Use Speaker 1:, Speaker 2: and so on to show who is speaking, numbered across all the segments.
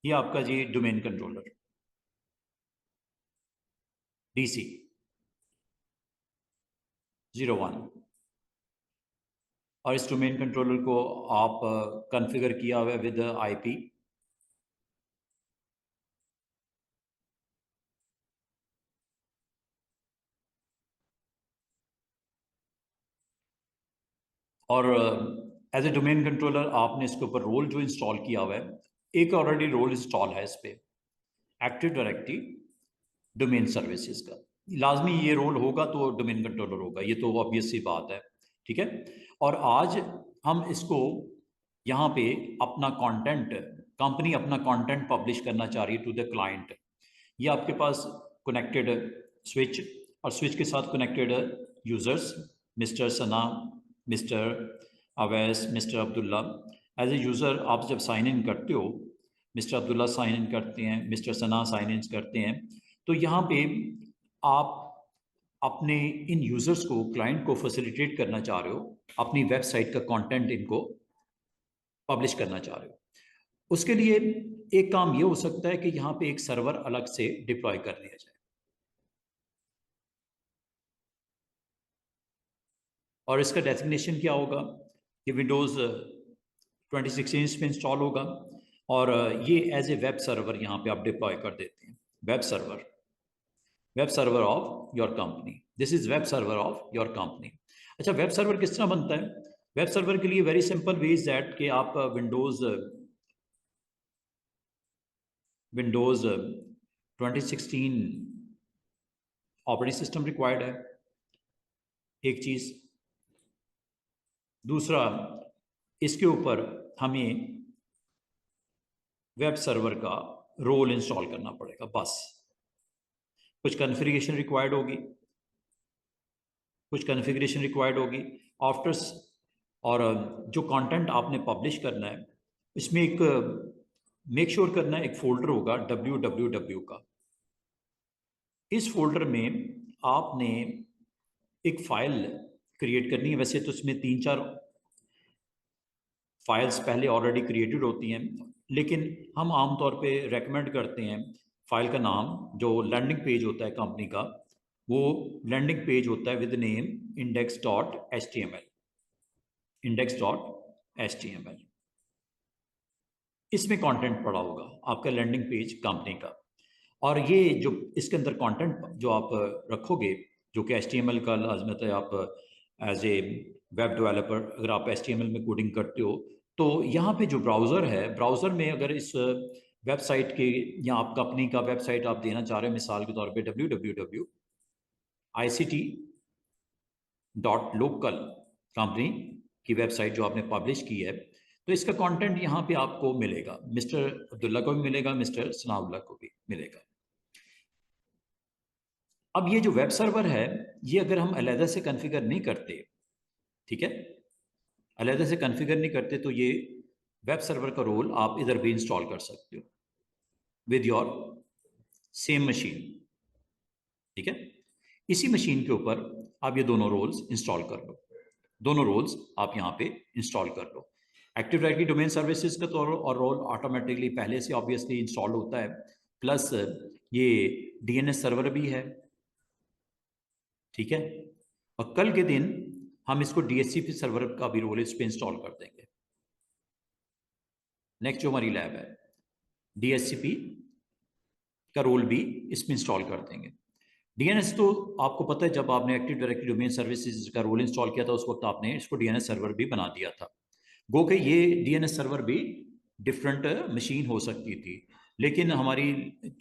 Speaker 1: ये आपका जी domain controller DC 01। और इस डोमेन कंट्रोलर को आप कॉन्फ़िगर किया हुआ है विद IP। और एज ए डोमेन कंट्रोलर आपने इसके ऊपर रोल जो इंस्टॉल किया हुआ है, एक ऑलरेडी रोल इंस्टॉल है इस पे, एक्टिव डायरेक्टरी डोमेन सर्विसेज का। लाजमी ये रोल होगा तो डोमेन कंट्रोलर होगा, ये तो ऑब्वियस सी बात है। ठीक है। और आज हम इसको यहाँ पे अपना कंटेंट, कंपनी अपना कंटेंट पब्लिश करना चाह रही है टू द क्लाइंट। ये आपके पास कनेक्टेड स्विच, और स्विच के साथ connected users, mister Sana, mister Awais, mister Abdullah. As a user आप जब साइन इन करते हो, मिस्टर अब्दुल्ला साइन इन करते हैं, मिस्टर सना साइन इन करते हैं, तो यहाँ पे आप अपने इन यूज़र्स को, क्लाइंट को फैसिलिटेट करना चाह रहे हो, अपनी वेबसाइट का कंटेंट इनको पब्लिश करना चाह रहे हो। उसके लिए एक काम ये हो सकता है कि यहाँ पे एक सर्वर अलग से डिप्लॉय कर लिया जाए, और इसका डेजिग्नेशन क्या होगा कि विंडोज़ 2016 में इंस्टॉल होगा, और ये एज ए वेब सर्वर यहाँ पे आप डिप्लॉय कर देते हैं। Web server, web server of your company, this is web server of your company. अच्छा, वेब सर्वर किस तरह बनता है? वेब सर्वर के लिए very simple way is that कि आप विंडोज 2016 ऑपरेटिंग सिस्टम रिक्वायर्ड है, एक चीज। दूसरा, इसके ऊपर हमें वेब सर्वर का रोल इंस्टॉल करना पड़ेगा, बस। कुछ कॉन्फ़िगरेशन रिक्वायर्ड होगी, कुछ कॉन्फ़िगरेशन रिक्वायर्ड होगी आफ्टर। और जो कंटेंट आपने पब्लिश करना है, इसमें एक मेक श्योर करना है, एक फोल्डर होगा www का। इस फोल्डर में आपने एक फाइल क्रिएट करनी है। वैसे तो इसमें 3-4 फाइल्स पहले ऑलरेडी क्रिएटेड होती हैं, लेकिन हम आमतौर पे रेकमेंड करते हैं फाइल का नाम, जो लैंडिंग पेज होता है कंपनी का, वो लैंडिंग पेज होता है विद नेम index.html, index.html। इसमें कंटेंट पड़ा होगा आपका लैंडिंग पेज कंपनी का। और ये जो इसके अंदर कंटेंट जो आप रखोगे, जो कि HTML का लाजमत है, आप एज ए वेब डेवलपर अगर आप HTML में कोडिंग करते हो, तो यहाँ पे जो ब्राउज़र है, ब्राउज़र में अगर इस वेबसाइट के, या आप कंपनी का वेबसाइट आप देना चाह रहे हो, मिसाल के तौर पे www.ict.local कंपनी की वेबसाइट जो आपने पब्लिश की है, तो इसका कंटेंट यहाँ पे आपको मिलेगा, मिस्टर अब्दुल्ला को भी मिलेगा, मिस्टर सनाउल्लाह को भी मिलेगा। अब ये जो वेब सर्वर है, ये अगर हम अलहदा से कॉन्फ़िगर नहीं करते, ठीक है, अलहदा से कॉन्फ़िगर नहीं करते, तो ये वेब सर्वर का रोल आप इधर भी इंस्टॉल कर सकते हो विद योर सेम मशीन। ठीक है। इसी मशीन के ऊपर आप ये दोनों रोल्स इंस्टॉल कर लो, दोनों रोल्स आप यहाँ पे इंस्टॉल कर लो। एक्टिव डायरेक्टरी डोमेन सर्विसेज का तो और रोल ऑटोमेटिकली पहले से ऑब्वियसली इंस्टॉल होता है, प्लस ये DNS सर्वर भी है। ठीक है। और कल के दिन हम इसको DHCP सर्वर का भी रोल इस पे इंस्टॉल कर देंगे। नेक्स्ट जो हमारी लैब है, DHCP का रोल भी इसमें इंस्टॉल कर देंगे। DNS तो आपको पता है, जब आपने एक्टिव डायरेक्टरी डोमेन सर्विसेज का रोल इंस्टॉल किया था, उस वक्त आपने इसको DNS सर्वर भी बना दिया था। गो के ये DNS सर्वर भी डिफरेंट मशीन हो सकती थी, लेकिन हमारी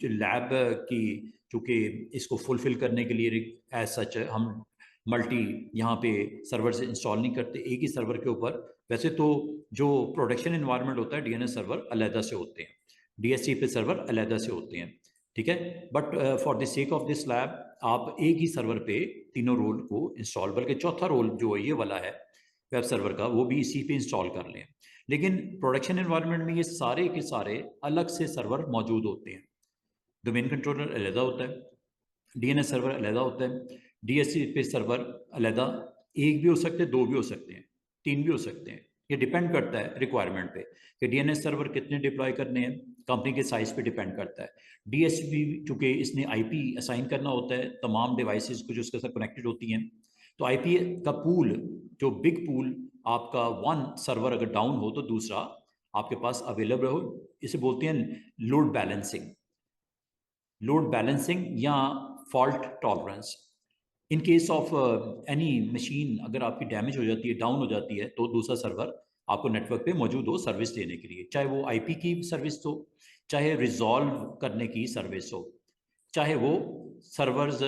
Speaker 1: लैब की, चूँकि इसको फुलफिल करने के लिए एज सच हम मल्टी यहाँ पे सर्वर से इंस्टॉल नहीं करते, एक ही सर्वर के ऊपर। वैसे तो जो प्रोडक्शन इन्वायरमेंट होता है, DNS सर्वर अलहदा से होते हैं, DHCP सर्वर अलहदा से होते हैं। ठीक है। But for the sake of this lab, आप एक ही सर्वर पे तीनों रोल को इंस्टॉल, बल्कि चौथा रोल जो ये वाला है वेब सर्वर का, वो भी इसी पे इंस्टॉल कर लें। लेकिन प्रोडक्शन एनवायरनमेंट में ये सारे के सारे अलग से सर्वर मौजूद होते हैं। डोमेन कंट्रोलर अलहदा होता है, DNS सर्वर अलहदा होता है, DHCP सर्वर अलहदा, एक भी हो सकते हैं, दो भी हो सकते हैं, तीन भी हो सकते हैं। ये डिपेंड करता है रिक्वायरमेंट पे कि DNS सर्वर कितने डिप्लॉय करने हैं, कंपनी के साइज पे डिपेंड करता है। डीएससीपी चूंकि इसने आईपी असाइन करना होता है तमाम डिवाइसेस को जो उसके साथ कनेक्टेड होती हैं, तो आईपी का पूल, जो बिग पूल आपका वन सर्वर अगर डाउन हो तो दूसरा आपके पास अवेलेबल हो, इसे बोलते हैं लोड बैलेंसिंग। लोड बैलेंसिंग या fault tolerance. In case of any machine अगर आपकी डैमेज हो जाती है, डाउन हो जाती है, तो दूसरा सर्वर आपको नेटवर्क पे मौजूद हो सर्विस देने के लिए, चाहे वो आईपी की सर्विस हो, चाहे रिजॉल्व करने की सर्विस हो, चाहे वो सर्वर्स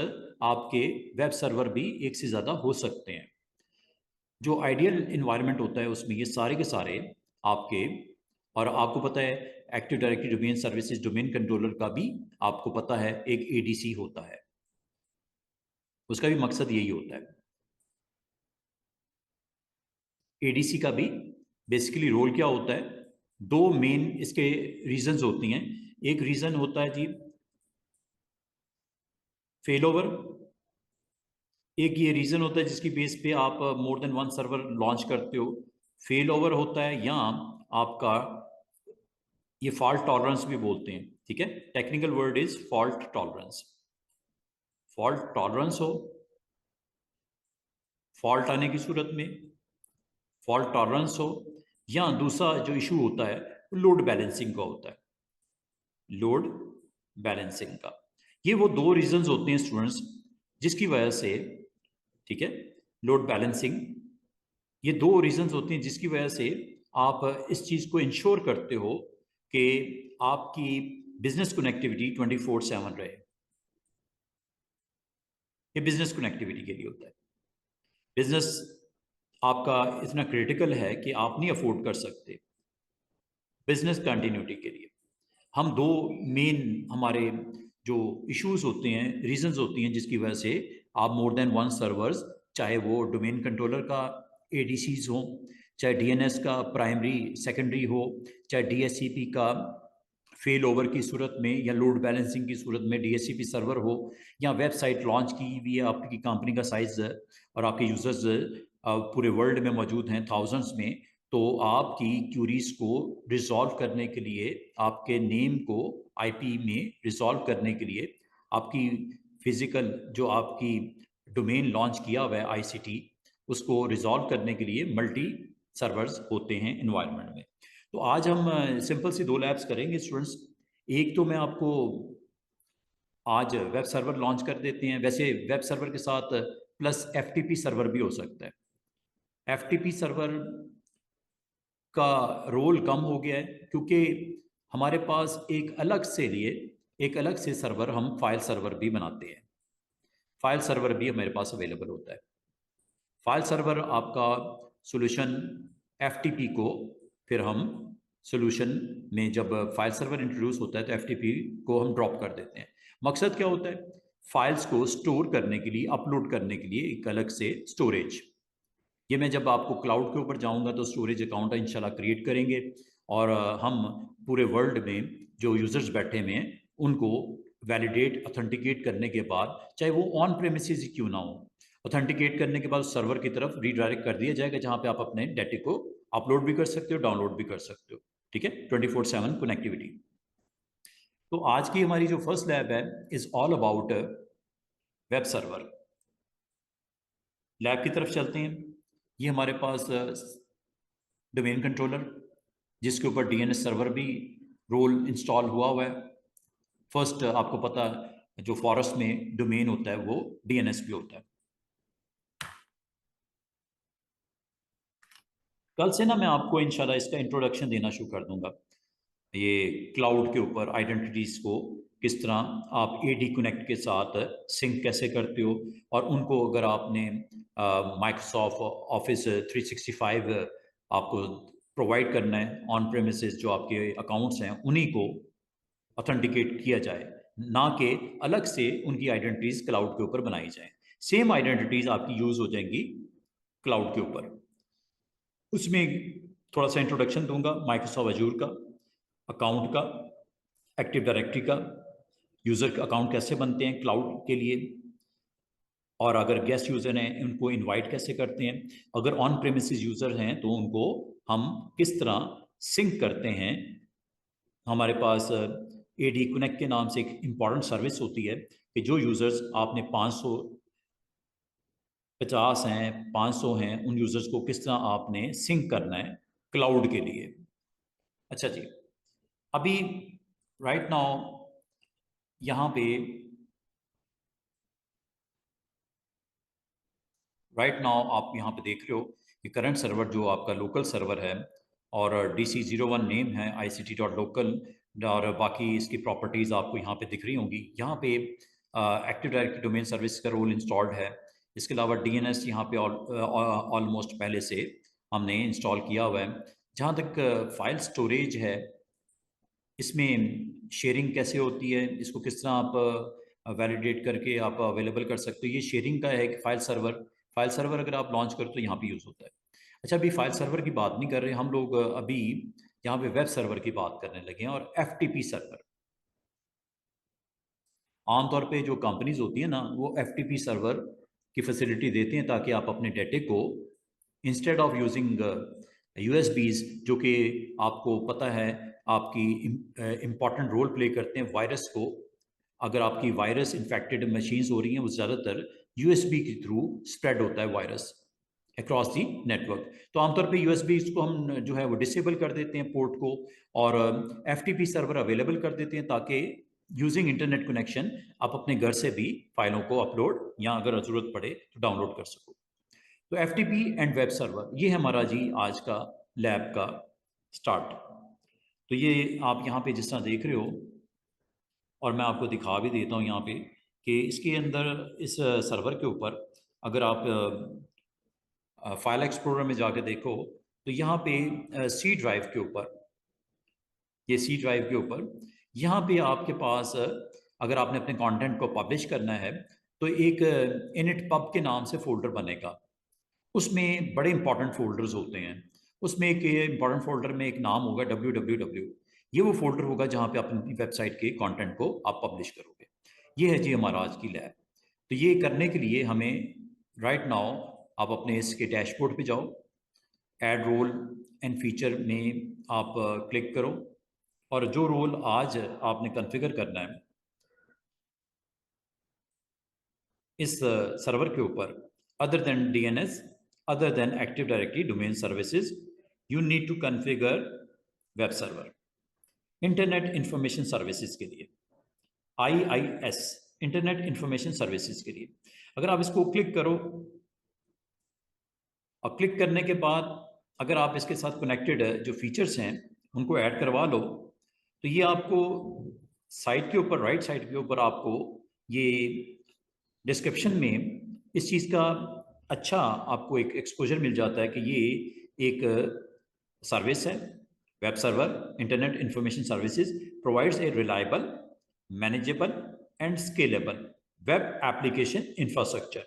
Speaker 1: आपके वेब सर्वर भी एक से ज़्यादा हो सकते हैं। जो आइडियल इन्वायरमेंट होता है उसमें ये सारे के सारे आपके, और आपको पता है active directory domain services domain controller का भी आपको पता है एक एडीसी होता है, उसका भी मकसद यही होता है। एडीसी का भी बेसिकली रोल क्या होता है, दो मेन इसके रीजंस होती हैं। एक रीजन होता है जी फेल ओवर, एक ये रीजन होता है जिसकी बेस पे आप more than one server launch करते हो, फेल ओवर होता है, या आपका ये फॉल्ट टॉलरेंस भी बोलते हैं, ठीक है। Technical word is fault tolerance. Fault tolerance हो, फॉल्ट आने की सूरत में, फॉल्ट टॉलरेंस हो, या दूसरा जो इशू होता है लोड बैलेंसिंग का होता है, लोड बैलेंसिंग का। ये वो दो रीजंस होते हैं स्टूडेंट्स जिसकी वजह से, ठीक है, लोड बैलेंसिंग, ये दो रीजंस होते हैं जिसकी वजह से आप इस चीज को इंश्योर करते हो कि आपकी बिजनेस कनेक्टिविटी 24/7 रहे। ये बिजनेस कनेक्टिविटी के लिए होता है। बिजनेस आपका इतना क्रिटिकल है कि आप नहीं अफोर्ड कर सकते बिजनेस कंटिन्यूटी के लिए। हम दो मेन हमारे जो इश्यूज होते हैं, रीजंस होती हैं जिसकी वजह से आप मोर देन वन सर्वर्स, चाहे वो डोमेन कंट्रोलर का एडीसीज हो, चाहे डीएनएस का प्राइमरी सेकेंडरी हो, चाहे डीएससीपी का फेल ओवर की सूरत में या लोड बैलेंसिंग की सूरत में डीएससीपी सर्वर हो, या वेबसाइट लॉन्च की हुई है आपकी कंपनी का साइज और आपके यूजर्स पूरे वर्ल्ड में मौजूद हैं थाउजेंड्स में, तो आपकी क्यूरीज को रिजॉल्व करने के लिए, आपके नेम को आईपी में रिजॉल्व करने के लिए, आपकी फिजिकल जो आपकी डोमेन लॉन्च किया हुआ है आईसीटी, उसको रिजॉल्व करने के लिए मल्टी सर्वर्स होते हैं इन्वायरमेंट में। तो आज हम सिंपल सी दो लैब्स करेंगे स्टूडेंट्स। एक तो मैं आपको आज वेब सर्वर लॉन्च कर देते हैं, वैसे वेब सर्वर के साथ प्लस एफटीपी सर्वर भी हो सकता है। एफटीपी सर्वर का रोल कम हो गया है क्योंकि हमारे पास एक अलग से सर्वर, हम फाइल सर्वर भी बनाते हैं, फाइल सर्वर भी मेरे पास अवेलेबल होता है। फाइल सर्वर आपका सॉल्यूशन एफटीपी को, फिर हम सॉल्यूशन में जब फाइल सर्वर इंट्रोड्यूस होता है तो एफटीपी को हम ड्रॉप कर देते हैं। मकसद क्या होता है, फाइल्स को स्टोर करने के लिए, अपलोड करने के लिए एक अलग से स्टोरेज। ये मैं जब आपको क्लाउड के ऊपर जाऊंगा तो स्टोरेज अकाउंट इंशाल्लाह क्रिएट करेंगे, और हम पूरे वर्ल्ड में जो यूजर्स बैठे हुए हैं उनको वैलिडेट ऑथेंटिकेट करने के बाद, चाहे वो ऑन प्रेमिसेस ही क्यों ना हो, ऑथेंटिकेट करने के बाद सर्वर की तरफ रीडायरेक्ट कर दिया जाएगा जहां पे आप अपने डेटा को अपलोड भी कर सकते हो, डाउनलोड भी कर सकते हो, ठीक है। 24/7 कनेक्टिविटी। तो आज की हमारी जो फर्स्ट लैब है is all about web server. Lab की तरफ चलते हैं। ये हमारे पास डोमेन कंट्रोलर जिसके ऊपर डीएनएस सर्वर भी रोल इंस्टॉल हुआ है। फर्स्ट आपको पता जो फॉरेस्ट में डोमेन होता है वो डीएनएस भी होता है। कल से ना मैं आपको इंशाल्लाह इसका इंट्रोडक्शन देना शुरू कर दूंगा, ये क्लाउड के ऊपर आइडेंटिटीज को किस तरह आप एडी कनेक्ट के साथ सिंक कैसे करते हो, और उनको अगर आपने माइक्रोसॉफ्ट ऑफिस 365 आपको प्रोवाइड करना है, ऑन प्रेमिसेस जो आपके अकाउंट्स हैं उन्हीं को ऑथेंटिकेट किया जाए, ना कि अलग से उनकी आइडेंटिटीज क्लाउड के ऊपर बनाई जाए। सेम आइडेंटिटीज आपकी यूज हो जाएंगी क्लाउड के ऊपर। उसमें थोड़ा सा इंट्रोडक्शन दूंगा माइक्रोसॉफ्ट अजूर का, अकाउंट का, एक्टिव डायरेक्टरी का, यूजर का अकाउंट कैसे बनते हैं क्लाउड के लिए, और अगर गेस्ट यूजर हैं उनको इनवाइट कैसे करते हैं, अगर ऑन प्रेमिसेस यूजर हैं तो उनको हम किस तरह सिंक करते हैं हमारे पास AD कनेक्ट के नाम से एक इम्पॉर्टेंट सर्विस होती है कि जो यूज़र्स आपने 550 हैं, 500 हैं, उन यूज़र्स को किस तरह आपने सिंक करना है क्लाउड के लिए। अच्छा जी, अभी राइट नाउ यहाँ पे आप यहाँ पे देख रहे हो कि करंट सर्वर जो आपका लोकल सर्वर है और DC01 नेम है ICT.local, और बाकी इसकी प्रॉपर्टीज़ आपको यहाँ पे दिख रही होंगी। यहाँ पे एक्टिव डायरेक्टरी डोमेन सर्विस का रोल इंस्टॉल्ड है। इसके अलावा DNS यहाँ पे ऑलमोस्ट पहले से हमने इंस्टॉल किया हुआ है। जहाँ तक फाइल स्टोरेज है, इसमें शेयरिंग कैसे होती है, इसको किस तरह आप वैलिडेट करके आप अवेलेबल कर सकते हो, ये शेयरिंग का है कि फाइल सर्वर अगर आप लॉन्च करो तो यहाँ पे यूज़ होता है। अच्छा, अभी फाइल सर्वर की बात नहीं कर रहे हम लोग, अभी यहाँ पे वेब सर्वर की बात करने लगे हैं। और FTP सर्वर, आमतौर पे जो कंपनीज होती है ना, वो FTP सर्वर की फैसिलिटी देते हैं ताकि आप अपने डेटे को इंस्टेड ऑफ यूजिंग USBs, जो कि आपको पता है आपकी इम्पॉर्टेंट रोल प्ले करते हैं वायरस को। अगर आपकी वायरस इन्फेक्टेड मशीन्स हो रही हैं, वो ज़्यादातर USB के थ्रू स्प्रेड होता है वायरस अक्रॉस दी नेटवर्क। तो आमतौर पे USB को हम जो है वो डिसेबल कर देते हैं पोर्ट को, और FTP सर्वर अवेलेबल कर देते हैं ताकि यूजिंग इंटरनेट कनेक्शन आप अपने घर से भी फाइलों को अपलोड या अगर ज़रूरत पड़े तो डाउनलोड कर सको। तो FTP एंड वेब सर्वर, ये है हमारा जी आज का लैब का स्टार्ट। तो ये आप यहाँ पे जिस तरह देख रहे हो, और मैं आपको दिखा भी देता हूँ यहाँ पे कि इसके अंदर इस सर्वर के ऊपर अगर आप फाइल एक्सप्लोरर में जाके देखो तो यहाँ पे सी ड्राइव के ऊपर, ये सी ड्राइव के ऊपर यहाँ पे आपके पास अगर आपने अपने कंटेंट को पब्लिश करना है तो एक इनिट पब के नाम से फोल्डर बनेगा। उसमें बड़े इंपॉर्टेंट फोल्डर्स होते हैं। उसमें एक इंपॉर्टेंट फोल्डर में एक नाम होगा www, ये वो फोल्डर होगा जहाँ पे आप अपनी वेबसाइट के कंटेंट को आप पब्लिश करोगे। ये है जी हमारा आज की लैब। तो ये करने के लिए हमें राइट नाउ आप अपने इसके डैशबोर्ड पे जाओ, ऐड रोल एंड फीचर में आप क्लिक करो, और जो रोल आज आपने कॉन्फ़िगर करना है इस सर्वर के ऊपर, other than DNS, other than active directory domain services, you need to configure web server internet information services के लिए, IIS, इंटरनेट इंफॉर्मेशन सर्विसेज के लिए। अगर आप इसको क्लिक करो और क्लिक करने के बाद अगर आप इसके साथ कनेक्टेड जो फीचर्स हैं उनको ऐड करवा लो, तो ये आपको साइट के ऊपर, राइट साइड के ऊपर आपको ये डिस्क्रिप्शन में इस चीज़ का अच्छा आपको एक एक्सपोजर मिल जाता है कि ये एक सर्विस है, web server internet information services provides a reliable, manageable and scalable web application infrastructure.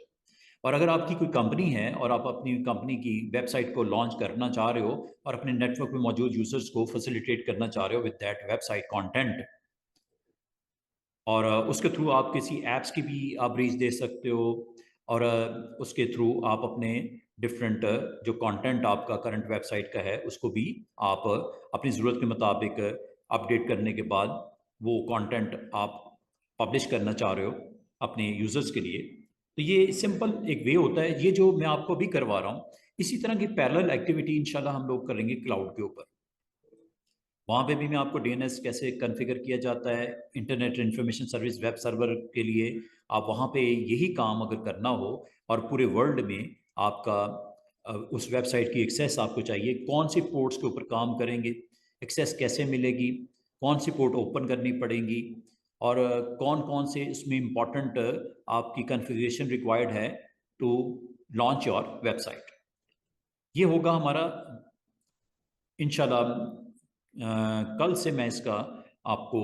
Speaker 1: और अगर आपकी कोई कंपनी है और आप अपनी कंपनी की वेबसाइट को लॉन्च करना चाह रहे हो और अपने नेटवर्क में मौजूद यूजर्स को फैसिलिटेट करना चाह रहे हो विद दैट वेबसाइट कंटेंट, और उसके थ्रू आप किसी ऐप्स की भी आप रीच दे सकते हो, और उसके थ्रू आप अपने डिफरेंट जो कंटेंट आपका करंट वेबसाइट का है उसको भी आप अपनी ज़रूरत के मुताबिक अपडेट करने के बाद वो कंटेंट आप पब्लिश करना चाह रहे हो अपने यूज़र्स के लिए। तो ये सिंपल एक वे होता है, ये जो मैं आपको भी करवा रहा हूँ। इसी तरह की पैरेलल एक्टिविटी इंशाल्लाह हम लोग करेंगे क्लाउड के ऊपर। वहाँ पे भी मैं आपको DNS कैसे कॉन्फ़िगर किया जाता है, internet information service web server के लिए आप वहाँ पे यही काम अगर करना हो और पूरे वर्ल्ड में आपका उस वेबसाइट की एक्सेस आपको चाहिए, कौन सी पोर्ट्स के ऊपर काम करेंगे, एक्सेस कैसे मिलेगी, कौन सी पोर्ट ओपन करनी पड़ेगी, और कौन कौन से इसमें इम्पॉर्टेंट आपकी कॉन्फ़िगरेशन रिक्वायर्ड है टू लॉन्च योर वेबसाइट। ये होगा हमारा इंशाल्लाह। कल से मैं इसका आपको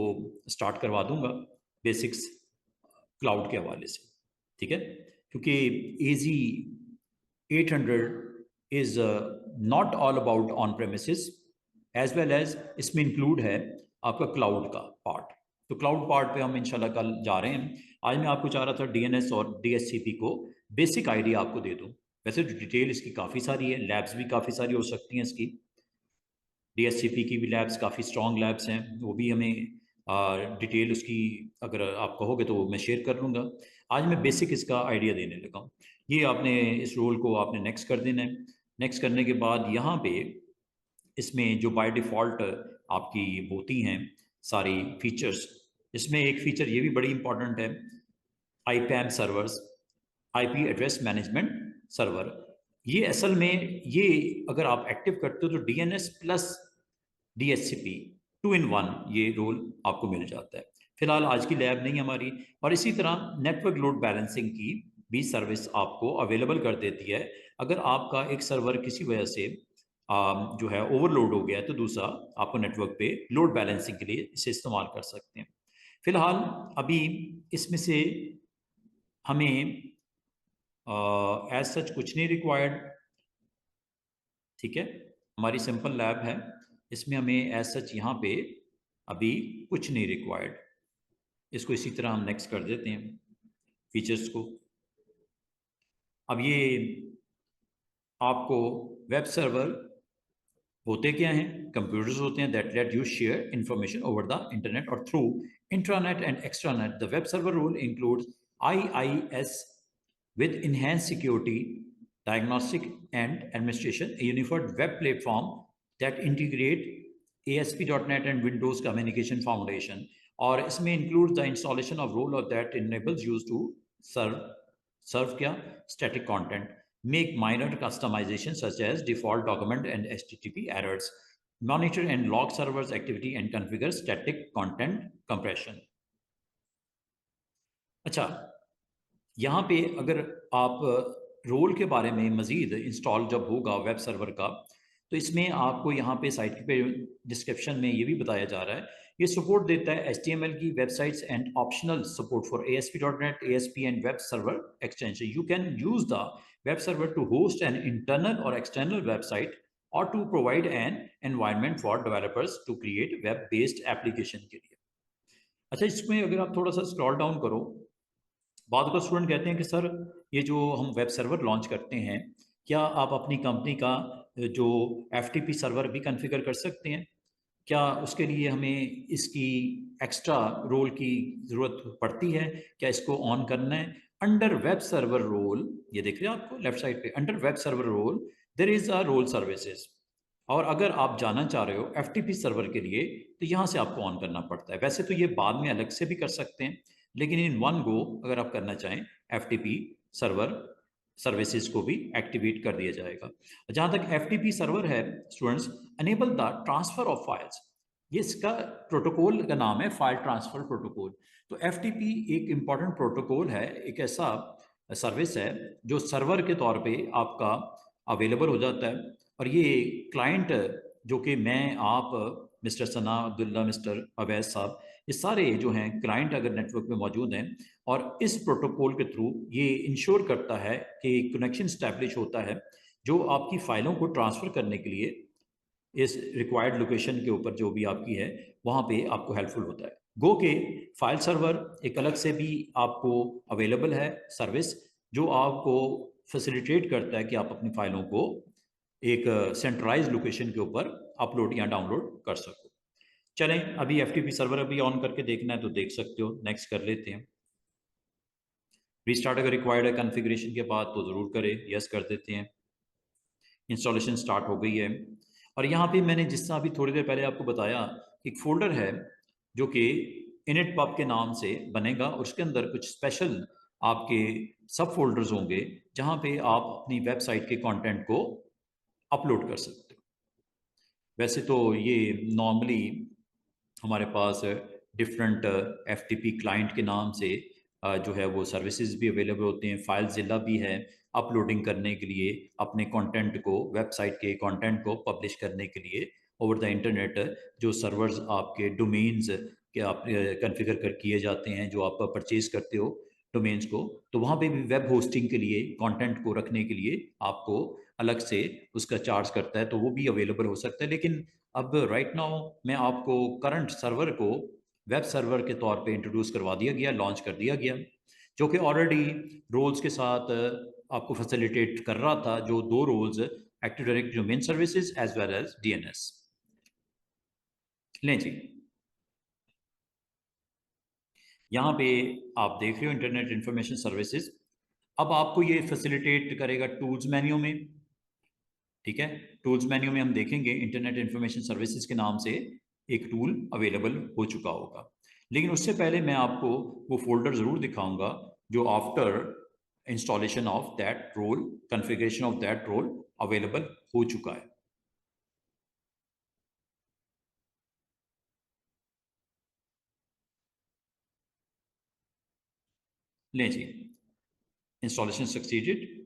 Speaker 1: स्टार्ट करवा दूंगा बेसिक्स क्लाउड के हवाले से, ठीक है। क्योंकि AZ 800 is not all about on premises, as well as इसमें इंक्लूड है आपका क्लाउड का पार्ट। तो क्लाउड पार्ट पे हम इंशाल्लाह कल जा रहे हैं। आज मैं आपको चाह रहा था DNS और DHCP को बेसिक आइडिया आपको दे दूं। वैसे तो डिटेल इसकी काफ़ी सारी है, लैब्स भी काफ़ी सारी हो सकती हैं इसकी। DHCP की भी लैब्स काफ़ी स्ट्रॉन्ग लैब्स हैं, वो भी हमें डिटेल उसकी अगर आप कहोगे तो मैं शेयर कर लूँगा। आज मैं बेसिक इसका आइडिया देने लगा हूँ। ये आपने इस रोल को आपने नेक्स्ट कर देना है। नेक्स्ट करने के बाद यहाँ पे इसमें जो बाय डिफ़ॉल्ट आपकी होती हैं सारी फीचर्स, इसमें एक फ़ीचर ये भी बड़ी इंपॉर्टेंट है, IPAM servers, IP address management server. ये असल में ये अगर आप एक्टिव करते हो तो DNS प्लस DHCP 2 in 1 ये रोल आपको मिल जाता है। फिलहाल आज की लैब नहीं हमारी। और इसी तरह नेटवर्क लोड बैलेंसिंग की भी सर्विस आपको अवेलेबल कर देती है। अगर आपका एक सर्वर किसी वजह से जो है ओवरलोड हो गया है तो दूसरा आपको नेटवर्क पे लोड बैलेंसिंग के लिए इसे इस्तेमाल कर सकते हैं। फिलहाल अभी इसमें से हमें एज सच कुछ नहीं रिक्वायर्ड, ठीक है, हमारी सिंपल लैब है, इसमें हमें एज सच यहाँ पे अभी कुछ नहीं रिक्वायर्ड। इसको इसी तरह हम नेक्स्ट कर देते हैं फीचर्स को। अब ये आपको वेब सर्वर होते क्या हैं? कंप्यूटर्स होते हैं that let you share information over the internet और through intranet and extranet. The web server role includes IIS with enhanced security, diagnostic and administration, a unified web platform that integrate ASP.NET and Windows Communication Foundation. और इसमें includes the installation of role that enables you to serve क्या static content, make minor customization such as default document and HTTP errors, monitor and log servers activity and configure static content compression. अच्छा, यहाँ पे अगर आप role के बारे में मज़ीद इंस्टॉल जब होगा वेब सर्वर का, तो इसमें आपको यहाँ पे साइट पे डिस्क्रिप्शन में ये भी बताया जा रहा है, ये सपोर्ट देता है HTML की websites and optional support for ASP.NET, ASP and web server extension. You can use the web server to host an internal और एक्सटर्नल वेबसाइट और to provide an environment for developers to create web based application के लिए। अच्छा, इसमें अगर आप थोड़ा सा स्क्रॉल डाउन करो, बाद का स्टूडेंट कहते हैं कि सर ये जो हम वेब सर्वर लॉन्च करते हैं, क्या आप अपनी कंपनी का जो FTP सर्वर भी कॉन्फ़िगर कर सकते हैं? क्या उसके लिए हमें इसकी एक्स्ट्रा रोल की ज़रूरत पड़ती है? क्या इसको ऑन करना है? अंडर वेब सर्वर रोल, ये देख रहे हैं आपको लेफ्ट साइड पे, under web server role there is a role services. और अगर आप जाना चाह रहे हो FTP सर्वर के लिए तो यहाँ से आपको ऑन करना पड़ता है। वैसे तो ये बाद में अलग से भी कर सकते हैं, लेकिन इन वन गो अगर आप करना चाहें FTP सर्वर सर्विसेज को भी एक्टिवेट कर दिया जाएगा। जहाँ तक FTP सर्वर है students, enable the transfer of files, ये इसका प्रोटोकॉल का नाम है फाइल ट्रांसफर प्रोटोकॉल। तो FTP एक इम्पॉर्टेंट प्रोटोकॉल है, एक ऐसा सर्विस है जो सर्वर के तौर पे आपका अवेलेबल हो जाता है। और ये क्लाइंट जो कि मैं, आप, मिस्टर सना अब्दुल्ला, मिस्टर अवैस साहब, ये सारे जो हैं क्लाइंट अगर नेटवर्क में मौजूद हैं, और इस प्रोटोकॉल के थ्रू ये इंश्योर करता है कि कनेक्शन स्टैब्लिश होता है जो आपकी फ़ाइलों को ट्रांसफ़र करने के लिए इस रिक्वायर्ड लोकेशन के ऊपर जो भी आपकी है वहाँ पे आपको हेल्पफुल होता है। गो के फाइल सर्वर एक अलग से भी आपको अवेलेबल है सर्विस, जो आपको फैसिलिटेट करता है कि आप अपनी फ़ाइलों को एक सेंट्रलाइज लोकेशन के ऊपर अपलोड या डाउनलोड कर सको। चलें, अभी FTP सर्वर अभी ऑन करके देखना है तो देख सकते हो, नेक्स्ट कर लेते हैं। रीस्टार्ट अगर रिक्वायर्ड है कॉन्फ़िगरेशन के बाद तो ज़रूर करें, यस कर देते हैं। इंस्टॉलेशन स्टार्ट हो गई है। और यहाँ पे मैंने जिस तरह अभी थोड़ी देर पहले आपको बताया, एक फ़ोल्डर है जो कि initpub के नाम से बनेगा और उसके अंदर कुछ स्पेशल आपके सब फोल्डर्स होंगे जहाँ पे आप अपनी वेबसाइट के कंटेंट को अपलोड कर सकते हो। वैसे तो ये नॉर्मली हमारे पास डिफरेंट FTP क्लाइंट के नाम से जो है वो सर्विसेज भी अवेलेबल होते हैं। फाइलज़िला भी है अपलोडिंग करने के लिए, अपने कंटेंट को, वेबसाइट के कंटेंट को पब्लिश करने के लिए ओवर द इंटरनेट। जो सर्वर्स आपके डोमेन्स के आप कॉन्फ़िगर कर किए जाते हैं, जो आप परचेज करते हो डोमेन्स को, तो वहाँ पे भी वेब होस्टिंग के लिए, कंटेंट को रखने के लिए आपको अलग से उसका चार्ज करता है, तो वो भी अवेलेबल हो सकता है। लेकिन अब राइट नाउ मैं आपको करंट सर्वर को वेब सर्वर के तौर पे इंट्रोड्यूस करवा दिया गया, लॉन्च कर दिया गया, जो कि ऑलरेडी रोल्स के साथ आपको फैसिलिटेट कर रहा था, जो 2 roles, active directory domain services as well as DNS। लें जी, यहाँ पे आप देख रहे हो इंटरनेट इंफॉर्मेशन सर्विसेज। अब आपको ये फैसिलिटेट करेगा टूल्स मेन्यू में। ठीक है, टूल्स मेन्यू में हम देखेंगे इंटरनेट इंफॉर्मेशन सर्विसेज के नाम से एक टूल अवेलेबल हो चुका होगा। लेकिन उससे पहले मैं आपको वो फोल्डर ज़रूर दिखाऊंगा जो after installation of that role, configuration of that role available हो चुका है। लें जी, इंस्टॉलेशन सक्सीडेड,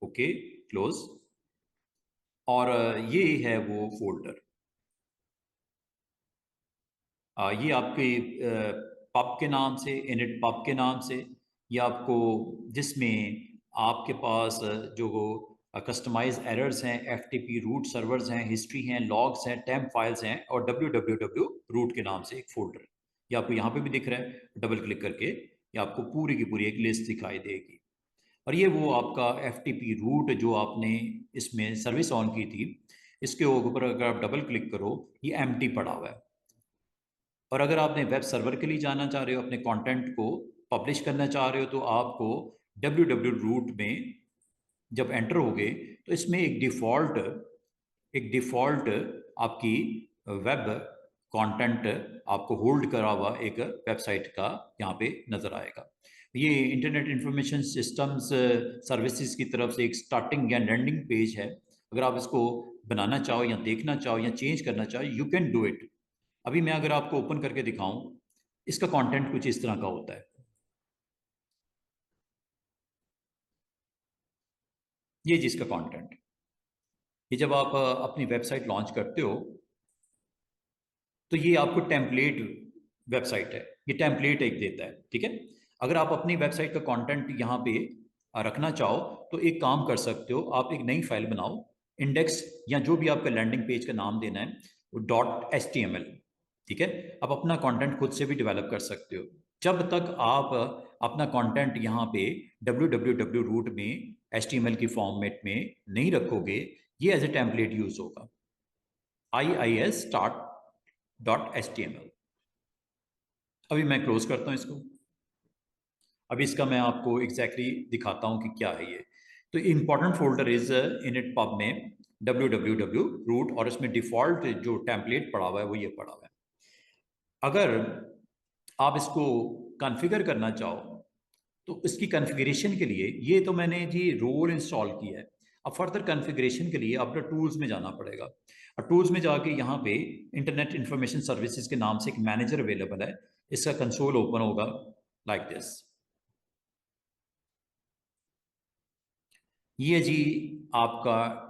Speaker 1: ओके, क्लोज। और ये है वो फोल्डर। ये आपके पब के नाम से, इनिट पब के नाम से, ये आपको, जिसमें आपके पास जो कस्टमाइज एरर्स हैं, एफटीपी रूट सर्वर्स हैं, हिस्ट्री हैं, लॉग्स हैं, टेम्प फाइल्स हैं, और www रूट के नाम से एक फोल्डर। ये आपको यहाँ पे भी दिख रहा है, डबल क्लिक करके ये आपको पूरी की पूरी एक लिस्ट दिखाई देगी। और ये वो आपका एफटीपी रूट जो आपने इसमें सर्विस ऑन की थी, इसके ऊपर अगर आप डबल क्लिक करो, ये एम्प्टी पड़ा हुआ है। और अगर आपने वेब सर्वर के लिए जाना चाह रहे हो, अपने कंटेंट को पब्लिश करना चाह रहे हो, तो आपको www रूट में जब एंटर होगे तो इसमें एक डिफ़ॉल्ट आपकी वेब कंटेंट आपको होल्ड करा हुआ एक वेबसाइट का यहाँ पे नज़र आएगा। ये इंटरनेट इंफॉर्मेशन सिस्टम्स सर्विसेज की तरफ से एक स्टार्टिंग या लैंडिंग पेज है। अगर आप इसको बनाना चाहो या देखना चाहो या चेंज करना चाहो, यू कैन डू इट। अभी मैं अगर आपको ओपन करके दिखाऊं, इसका कंटेंट कुछ इस तरह का होता है। ये जिसका कंटेंट, ये जब आप अपनी वेबसाइट लॉन्च करते हो तो ये आपको टेम्पलेट वेबसाइट है, ये टेम्पलेट एक देता है। ठीक है, अगर आप अपनी वेबसाइट का कंटेंट यहाँ पे रखना चाहो तो एक काम कर सकते हो, आप एक नई फाइल बनाओ, इंडेक्स या जो भी आपका लैंडिंग पेज का नाम देना है वो .html। ठीक है, आप अपना कंटेंट खुद से भी डेवलप कर सकते हो। जब तक आप अपना कंटेंट यहाँ पे www रूट में HTML की फॉर्मेट में नहीं रखोगे, ये एज ए टेम्पलेट यूज होगा, IIS start.html। अभी मैं क्लोज करता हूँ इसको। अभी इसका मैं आपको एग्जैक्टली दिखाता हूँ कि क्या है ये। तो important folder is init pub में www रूट, और इसमें डिफॉल्ट जो टेम्पलेट पड़ा हुआ है वो ये पड़ा हुआ है। अगर आप इसको कॉन्फ़िगर करना चाहो तो इसकी कॉन्फ़िगरेशन के लिए, ये तो मैंने जी रोल इंस्टॉल किया है, अब फर्दर कॉन्फ़िगरेशन के लिए आपको टूल्स में जाना पड़ेगा। और टूल्स में जाके यहाँ पे इंटरनेट इंफॉर्मेशन सर्विसेज के नाम से एक मैनेजर अवेलेबल है, इसका कंसोल ओपन होगा लाइक दिस। ये जी आपका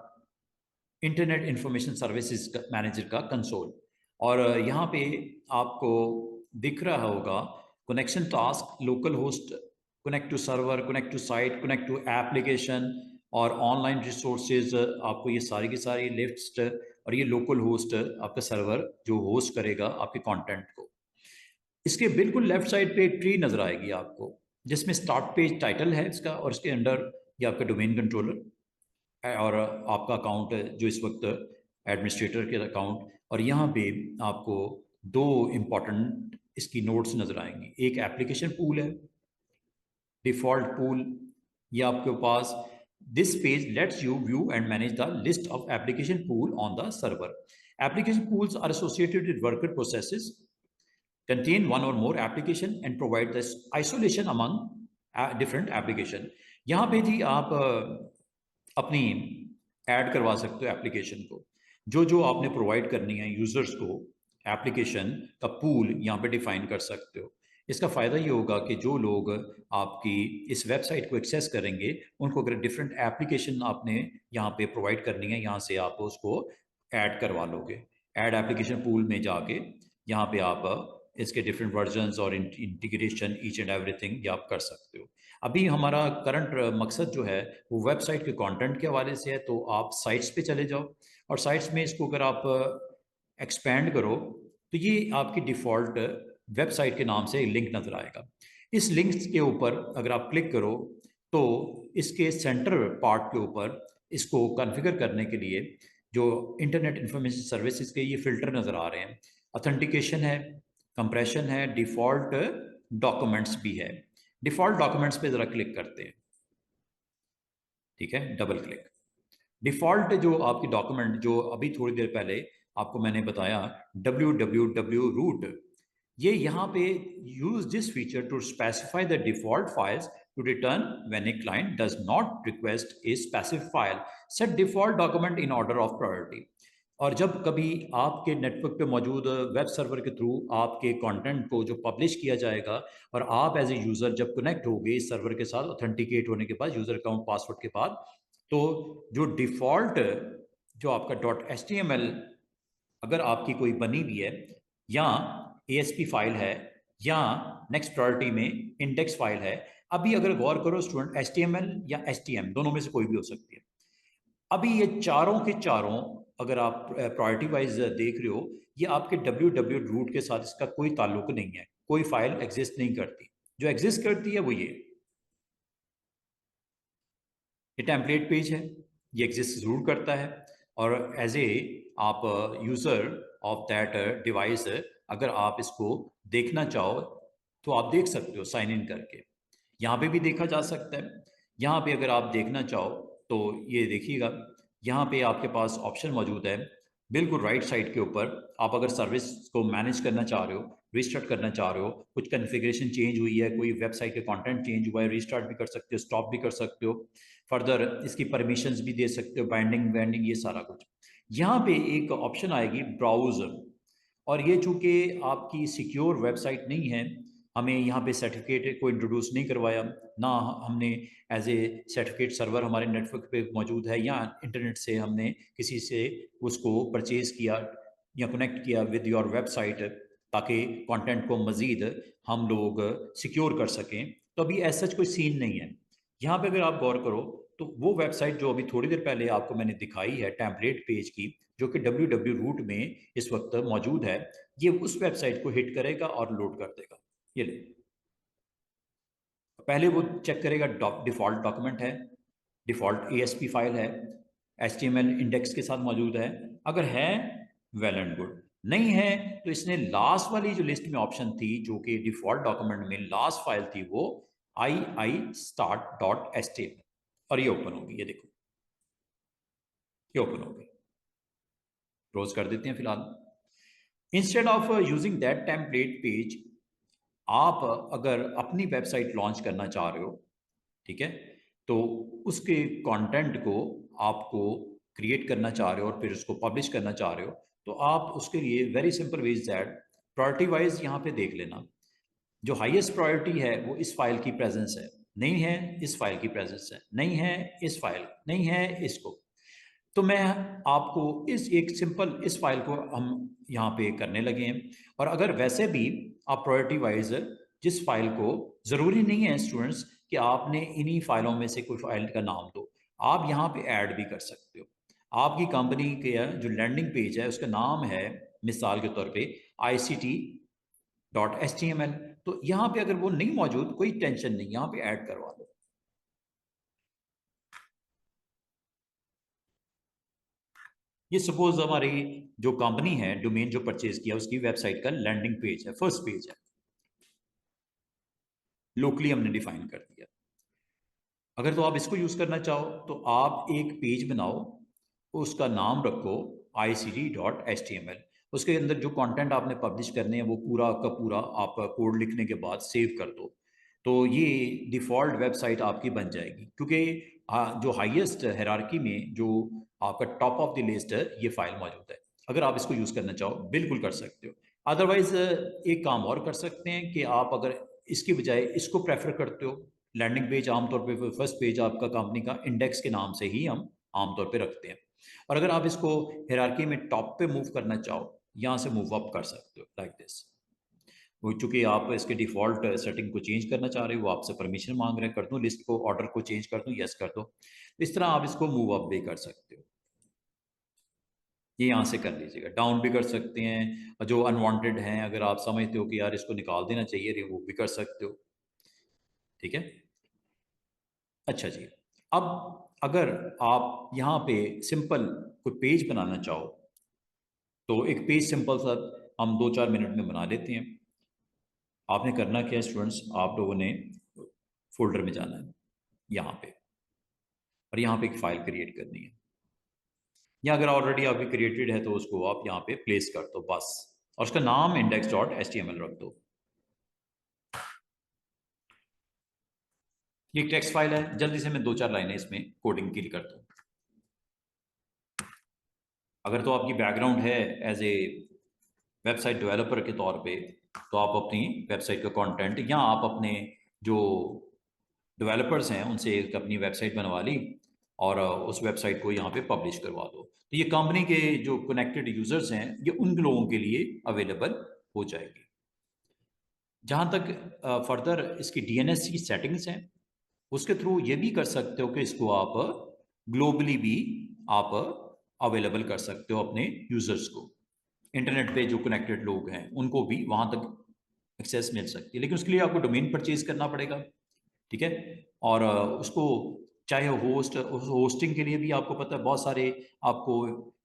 Speaker 1: इंटरनेट इंफॉर्मेशन सर्विसेज मैनेजर का कंसोल। और यहाँ पे आपको दिख रहा होगा connection task, local host, connect to server, connect to site, connect to application, और ऑनलाइन रिसोर्सेज, आपको ये सारी की सारी लिस्ट। और ये लोकल होस्ट आपका सर्वर जो होस्ट करेगा आपके कंटेंट को। इसके बिल्कुल लेफ्ट साइड पे एक ट्री नजर आएगी आपको, जिसमें स्टार्ट पेज टाइटल है इसका, और इसके अंडर ये आपका डोमेन कंट्रोलर और आपका अकाउंट है जो इस वक्त एडमिनिस्ट्रेटर के अकाउंट। और यहाँ पे आपको दो इम्पॉर्टेंट इसकी नोट्स नजर आएंगी। एक एप्लीकेशन पूल है, डिफॉल्ट पूल, ये आपके पास, this page lets you view and manage the list of application pool on the server. Application pools are associated with worker processes, contain one or more application and provide this isolation among different application। यहाँ पे जी आप अपनी add करवा सकते हो application को, जो जो आपने प्रोवाइड करनी है यूजर्स को, एप्लीकेशन का पूल यहाँ पे डिफाइन कर सकते हो। इसका फ़ायदा ये होगा कि जो लोग आपकी इस वेबसाइट को एक्सेस करेंगे, उनको अगर डिफरेंट एप्लीकेशन आपने यहाँ पे प्रोवाइड करनी है, यहाँ से आप उसको ऐड करवा लोगे। ऐड एप्लीकेशन पूल में जाके यहाँ पे आप इसके डिफरेंट वर्जन्स और इंटीग्रेशन ईच एंड एवरीथिंग ये आप कर सकते हो। अभी हमारा करंट मकसद जो है वो वेबसाइट के कंटेंट के हवाले से है, तो आप साइट्स पे चले जाओ, और साइट्स में इसको अगर आप एक्सपैंड करो तो ये आपकी डिफ़ॉल्ट वेबसाइट के नाम से लिंक नज़र आएगा। इस लिंक के ऊपर अगर आप क्लिक करो तो इसके सेंटर पार्ट के ऊपर इसको कॉन्फ़िगर करने के लिए जो इंटरनेट इंफॉर्मेशन सर्विसेज के ये फ़िल्टर नज़र आ रहे हैं, ऑथेंटिकेशन है, कंप्रेशन है, डिफॉल्ट डॉक्यूमेंट्स भी है। डिफॉल्ट डॉक्यूमेंट्स पे जरा क्लिक करते हैं, ठीक है, डबल क्लिक। डिफॉल्ट जो आपकी डॉक्यूमेंट जो अभी थोड़ी देर पहले आपको मैंने बताया www रूट, ये यहाँ पे use this feature to specify the default files to return when a client does not request a specific file, set default document in order of priority. और जब कभी आपके नेटवर्क पे मौजूद वेब सर्वर के थ्रू आपके कंटेंट को जो पब्लिश किया जाएगा और आप एज ए यूज़र जब कनेक्ट होगे इस सर्वर के साथ ऑथेंटिकेट होने के बाद यूज़र अकाउंट पासवर्ड के बाद, तो जो डिफ़ॉल्ट जो आपका .html अगर आपकी कोई बनी हुई है या ASP फाइल है या नेक्स्ट प्रायोरिटी में इंडेक्स फाइल है, अभी अगर गौर करो स्टूडेंट, HTML या STM दोनों में से कोई भी हो सकती है। अभी ये चारों के चारों अगर आप प्रायोरिटी वाइज देख रहे हो, ये आपके www रूट के साथ इसका कोई ताल्लुक नहीं है, कोई फाइल एग्जिस्ट नहीं करती। जो एग्जिस्ट करती है वो ये टेम्पलेट पेज है, ये एग्जिस्ट जरूर करता है। और एज ए आप यूज़र ऑफ दैट डिवाइस अगर आप इसको देखना चाहो तो आप देख सकते हो साइन इन करके, यहाँ पे भी देखा जा सकता है। यहाँ पे अगर आप देखना चाहो तो ये देखिएगा, यहाँ पे आपके पास ऑप्शन मौजूद है बिल्कुल राइट साइड के ऊपर। आप अगर सर्विस को मैनेज करना चाह रहे हो, रिस्टार्ट करना चाह रहे हो, कुछ कन्फिग्रेशन चेंज हुई है, कोई वेबसाइट के कंटेंट चेंज हुआ है, रिस्टार्ट भी कर सकते हो, स्टॉप भी कर सकते हो, फर्दर इसकी परमिशंस भी दे सकते हो, बाइंडिंग वाइंडिंग ये सारा कुछ। यहाँ पे एक ऑप्शन आएगी ब्राउज़र, और ये चूंकि आपकी सिक्योर वेबसाइट नहीं है, हमें यहाँ पे सर्टिफिकेट को इंट्रोड्यूस नहीं करवाया, ना हमने एज ए सर्टिफिकेट सर्वर हमारे नेटवर्क पे मौजूद है या इंटरनेट से हमने किसी से उसको परचेज किया या कनेक्ट किया विद योर वेबसाइट ताकि कंटेंट को मज़ीद हम लोग सिक्योर कर सकें। तो अभी ऐसा कोई सीन नहीं है। यहाँ पे अगर आप गौर करो तो वो वेबसाइट जो अभी थोड़ी देर पहले आपको मैंने दिखाई है टेम्पलेट पेज की, जो कि www रूट में इस वक्त मौजूद है, ये उस वेबसाइट को हिट करेगा और लोड कर देगा। ये ले, पहले वो चेक करेगा डिफॉल्ट डॉक्यूमेंट है, डिफॉल्ट ASP फाइल है, HTML इंडेक्स के साथ मौजूद है। अगर है वेल एंड गुड, नहीं है तो इसने लास्ट वाली जो लिस्ट में ऑप्शन थी जो कि डिफॉल्ट डॉक्यूमेंट में लास्ट फाइल थी वो iistart.html, और ये ओपन होगी, ये देखो ये ओपन होगी। क्लोज कर देते हैं फिलहाल। Instead of using that template page, आप अगर अपनी वेबसाइट लॉन्च करना चाह रहे हो, ठीक है, तो उसके कंटेंट को आपको क्रिएट करना चाह रहे हो और फिर उसको पब्लिश करना चाह रहे हो, तो आप उसके लिए very simple way is that, priority wise यहाँ पे देख लेना। जो हाईएस्ट प्रायोरिटी है वो इस फाइल की प्रेजेंस है, नहीं है इस फाइल की प्रेजेंस है, नहीं है इस फाइल, नहीं है इसको। तो मैं आपको इस एक सिंपल इस फाइल को हम यहाँ पे करने लगे हैं। और अगर वैसे भी आप प्रायोरिटी वाइज जिस फाइल को, ज़रूरी नहीं है स्टूडेंट्स कि आपने इन्हीं फाइलों में से कोई फाइल का नाम दो, आप यहाँ पे ऐड भी कर सकते हो। आपकी कंपनी के जो लैंडिंग पेज है उसका नाम है मिसाल के तौर पे ICT.html, तो यहाँ पे अगर वो नहीं मौजूद कोई टेंशन नहीं, यहाँ पे ऐड करवा लो। ये सपोज हमारी जो कंपनी है, डोमेन जो परचेज किया उसकी वेबसाइट का लैंडिंग पेज है, फर्स्ट पेज है, लोकली हमने डिफाइन कर दिया। अगर तो आप इसको यूज करना चाहो तो आप एक पेज बनाओ, उसका नाम रखो ICT.html, उसके अंदर जो कंटेंट आपने पब्लिश करने हैं वो पूरा का पूरा आप कोड लिखने के बाद सेव कर दो, तो ये डिफ़ॉल्ट वेबसाइट आपकी बन जाएगी। क्योंकि जो हाईएस्ट हायरार्की में जो आपका टॉप ऑफ द लिस्ट है ये फाइल मौजूद है। अगर आप इसको यूज़ करना चाहो बिल्कुल कर सकते हो। अदरवाइज एक काम और कर सकते हैं कि आप अगर इसकी बजाय इसको प्रेफर करते हो, लैंडिंग पेज आमतौर पे फर्स्ट पेज आपका कंपनी का इंडेक्स के नाम से ही हम आमतौर पे रखते हैं। और अगर आप इसको हायरार्की में टॉप पे मूव करना चाहो, यहाँ से मूव अप कर सकते हो लाइक दिस। वो चूंकि आप इसके डिफ़ॉल्ट सेटिंग को चेंज करना चाह रहे हो, वो आपसे परमिशन मांग रहे हैं, कर दूं लिस्ट को, ऑर्डर को चेंज कर दूं, यस कर दो। इस तरह आप इसको मूव अप भी कर सकते हो, ये यहाँ से कर लीजिएगा। डाउन भी कर सकते हैं, और जो अनवांटेड हैं अगर आप समझते हो कि यार इसको निकाल देना चाहिए, रिमूव भी कर सकते हो, ठीक है। अच्छा जी, अब अगर आप यहाँ पे सिंपल कोई पेज बनाना चाहो तो एक पेज सिंपल सा हम 2-4 मिनट में बना लेते हैं। आपने करना क्या है स्टूडेंट्स, आप लोगों ने फोल्डर में जाना है यहाँ पे, और यहाँ पे एक फ़ाइल क्रिएट करनी है, या अगर ऑलरेडी आपकी क्रिएटेड है तो उसको आप यहाँ पे प्लेस कर दो बस, और उसका नाम index.html रख दो। ये एक टेक्स्ट फाइल है, जल्दी से मैं 2-4 लाइनें इसमें कोडिंग की कर दूँ। अगर तो आपकी बैकग्राउंड है एज ए वेबसाइट डेवलपर के तौर पे, तो आप अपनी वेबसाइट का कंटेंट, या आप अपने जो डेवलपर्स हैं उनसे एक अपनी वेबसाइट बनवा ली और उस वेबसाइट को यहाँ पे पब्लिश करवा दो, तो ये कंपनी के जो कनेक्टेड यूजर्स हैं ये उन लोगों के लिए अवेलेबल हो जाएगी। जहाँ तक फर्दर इसकी डीएनएस की सेटिंग्स हैं, उसके थ्रू ये भी कर सकते हो कि इसको आप ग्लोबली भी आप अवेलेबल कर सकते हो अपने यूजर्स को। इंटरनेट पे जो कनेक्टेड लोग हैं उनको भी वहाँ तक एक्सेस मिल सकती है, लेकिन उसके लिए आपको डोमेन परचेज करना पड़ेगा, ठीक है। और उसको चाहे होस्टिंग के लिए भी आपको पता है बहुत सारे आपको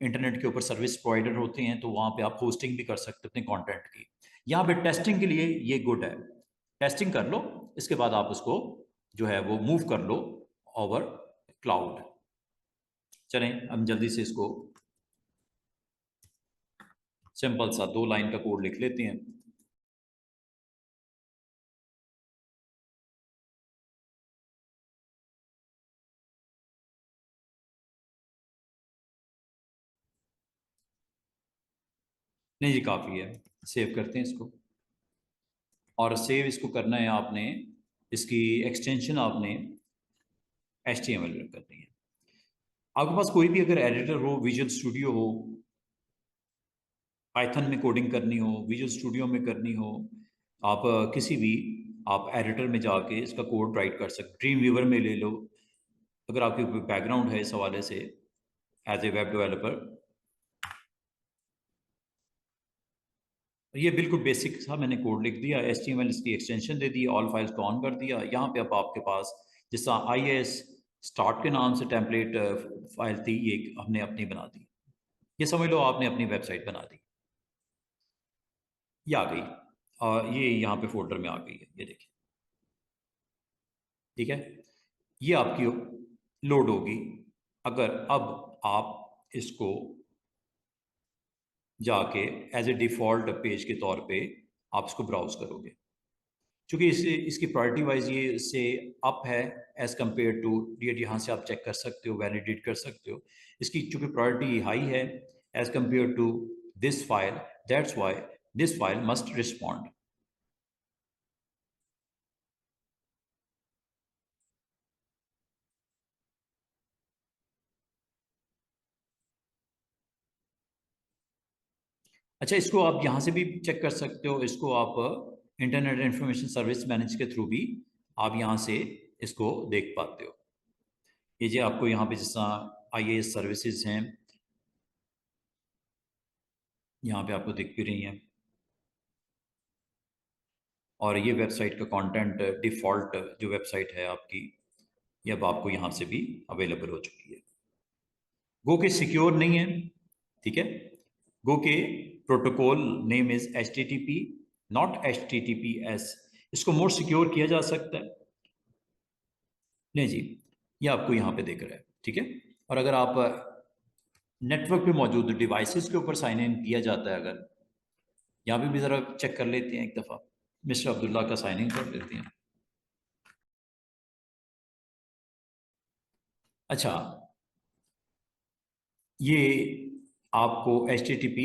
Speaker 1: इंटरनेट के ऊपर सर्विस प्रोवाइडर होते हैं, तो वहाँ पे आप होस्टिंग भी कर सकते हो अपने कंटेंट की। यहाँ पे टेस्टिंग के लिए ये गुड है, टेस्टिंग कर लो, इसके बाद आप उसको जो है वो मूव कर लो ओवर क्लाउड। चलें हम जल्दी से इसको सिंपल सा 2 लाइन का कोड लिख लेते हैं। नहीं जी, काफ़ी है, सेव करते हैं इसको। और सेव इसको करना है आपने, इसकी एक्सटेंशन आपने HTML में करनी है। आपके पास कोई भी अगर एडिटर हो, विजुअल स्टूडियो हो, पाइथन में कोडिंग करनी हो, विजुअल स्टूडियो में करनी हो, आप किसी भी आप एडिटर में जाके इसका कोड राइट कर सकते। ड्रीम वीवर में ले लो, अगर आपकी कोई बैकग्राउंड है इस हवाले से एज ए वेब डेवलपर। ये बिल्कुल बेसिक सा मैंने कोड लिख दिया, HTML इसकी एक्सटेंशन दे दी, ऑल फाइल्स को ऑन कर दिया। यहाँ पे अब आपके पास जिस तरह IIS स्टार्ट के नाम से टेम्पलेट फाइल थी, ये हमने अपनी बना दी। ये समझ लो आपने अपनी वेबसाइट बना दी, ये आ गई, और ये यहाँ पे फोल्डर में आ गई है, ये देखिए, ठीक है। ये आपकी लोड होगी। अगर अब आप इसको जाके एज ए डिफ़ॉल्ट पेज के तौर पे आप इसको ब्राउज करोगे, क्योंकि इसकी प्रायोरिटी वाइज ये इससे अप है एज कम्पेयर टू डी, यहाँ से आप चेक कर सकते हो, वैलिडेट कर सकते हो। इसकी चूंकि प्रायोरिटी हाई है as compare to this file, that's why this file must respond. अच्छा, इसको आप यहाँ से भी चेक कर सकते हो, इसको आप इंटरनेट इंफॉर्मेशन सर्विस मैनेज के थ्रू भी आप यहाँ से इसको देख पाते हो। ये जो आपको यहाँ पे जिस तरह IAS सर्विसेज हैं, यहाँ पे आपको दिख भी रही हैं, और ये वेबसाइट का कंटेंट डिफ़ॉल्ट जो वेबसाइट है आपकी, ये अब आपको यहाँ से भी अवेलेबल हो चुकी है। गो के सिक्योर नहीं है, ठीक है। गो के protocol name is HTTP, not HTTPS। इसको मोर सिक्योर किया जा सकता है, नहीं जी, ये आपको यहाँ पे दिख रहा है, ठीक है। और अगर आप नेटवर्क पे मौजूद डिवाइसेस के ऊपर साइन इन किया जाता है, अगर यहाँ पे भी ज़रा चेक कर लेते हैं एक दफ़ा, मिस्टर अब्दुल्ला का साइन इन कर लेते हैं। अच्छा, ये आपको HTTP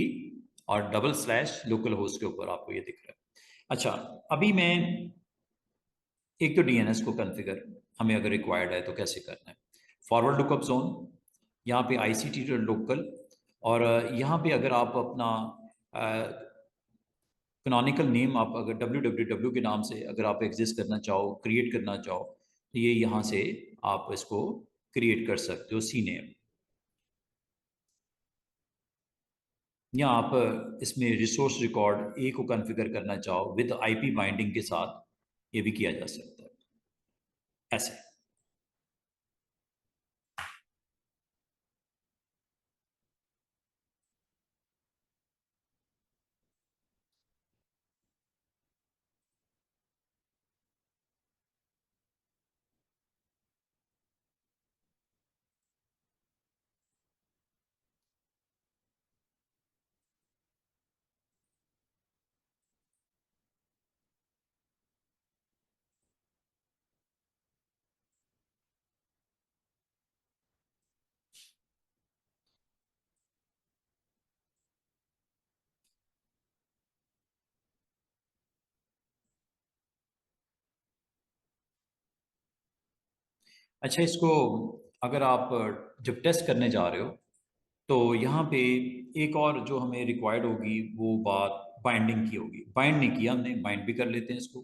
Speaker 1: और डबल/लोकल होस्ट के ऊपर आपको ये दिख रहा है। अच्छा, अभी मैं एक तो DNS को कॉन्फ़िगर हमें अगर रिक्वायर्ड है तो कैसे करना है। फॉरवर्ड लुकअप ज़ोन, यहाँ पे ICT लोकल, और यहाँ पे अगर आप अपना कैनोनिकल नेम आप अगर www के नाम से अगर आप एग्जिस्ट करना चाहो, क्रिएट करना चाहो, तो ये यहाँ से आप इसको क्रिएट कर सकते हो, सी नेम। या आप इसमें रिसोर्स रिकॉर्ड ए को कॉन्फ़िगर करना चाहो विद IP बाइंडिंग के साथ, ये भी किया जा सकता है ऐसे। अच्छा, इसको अगर आप जब टेस्ट करने जा रहे हो तो यहाँ पे एक और जो हमें रिक्वायर्ड होगी वो बात बाइंडिंग की होगी। बाइंड नहीं किया हमने, बाइंड भी कर लेते हैं इसको।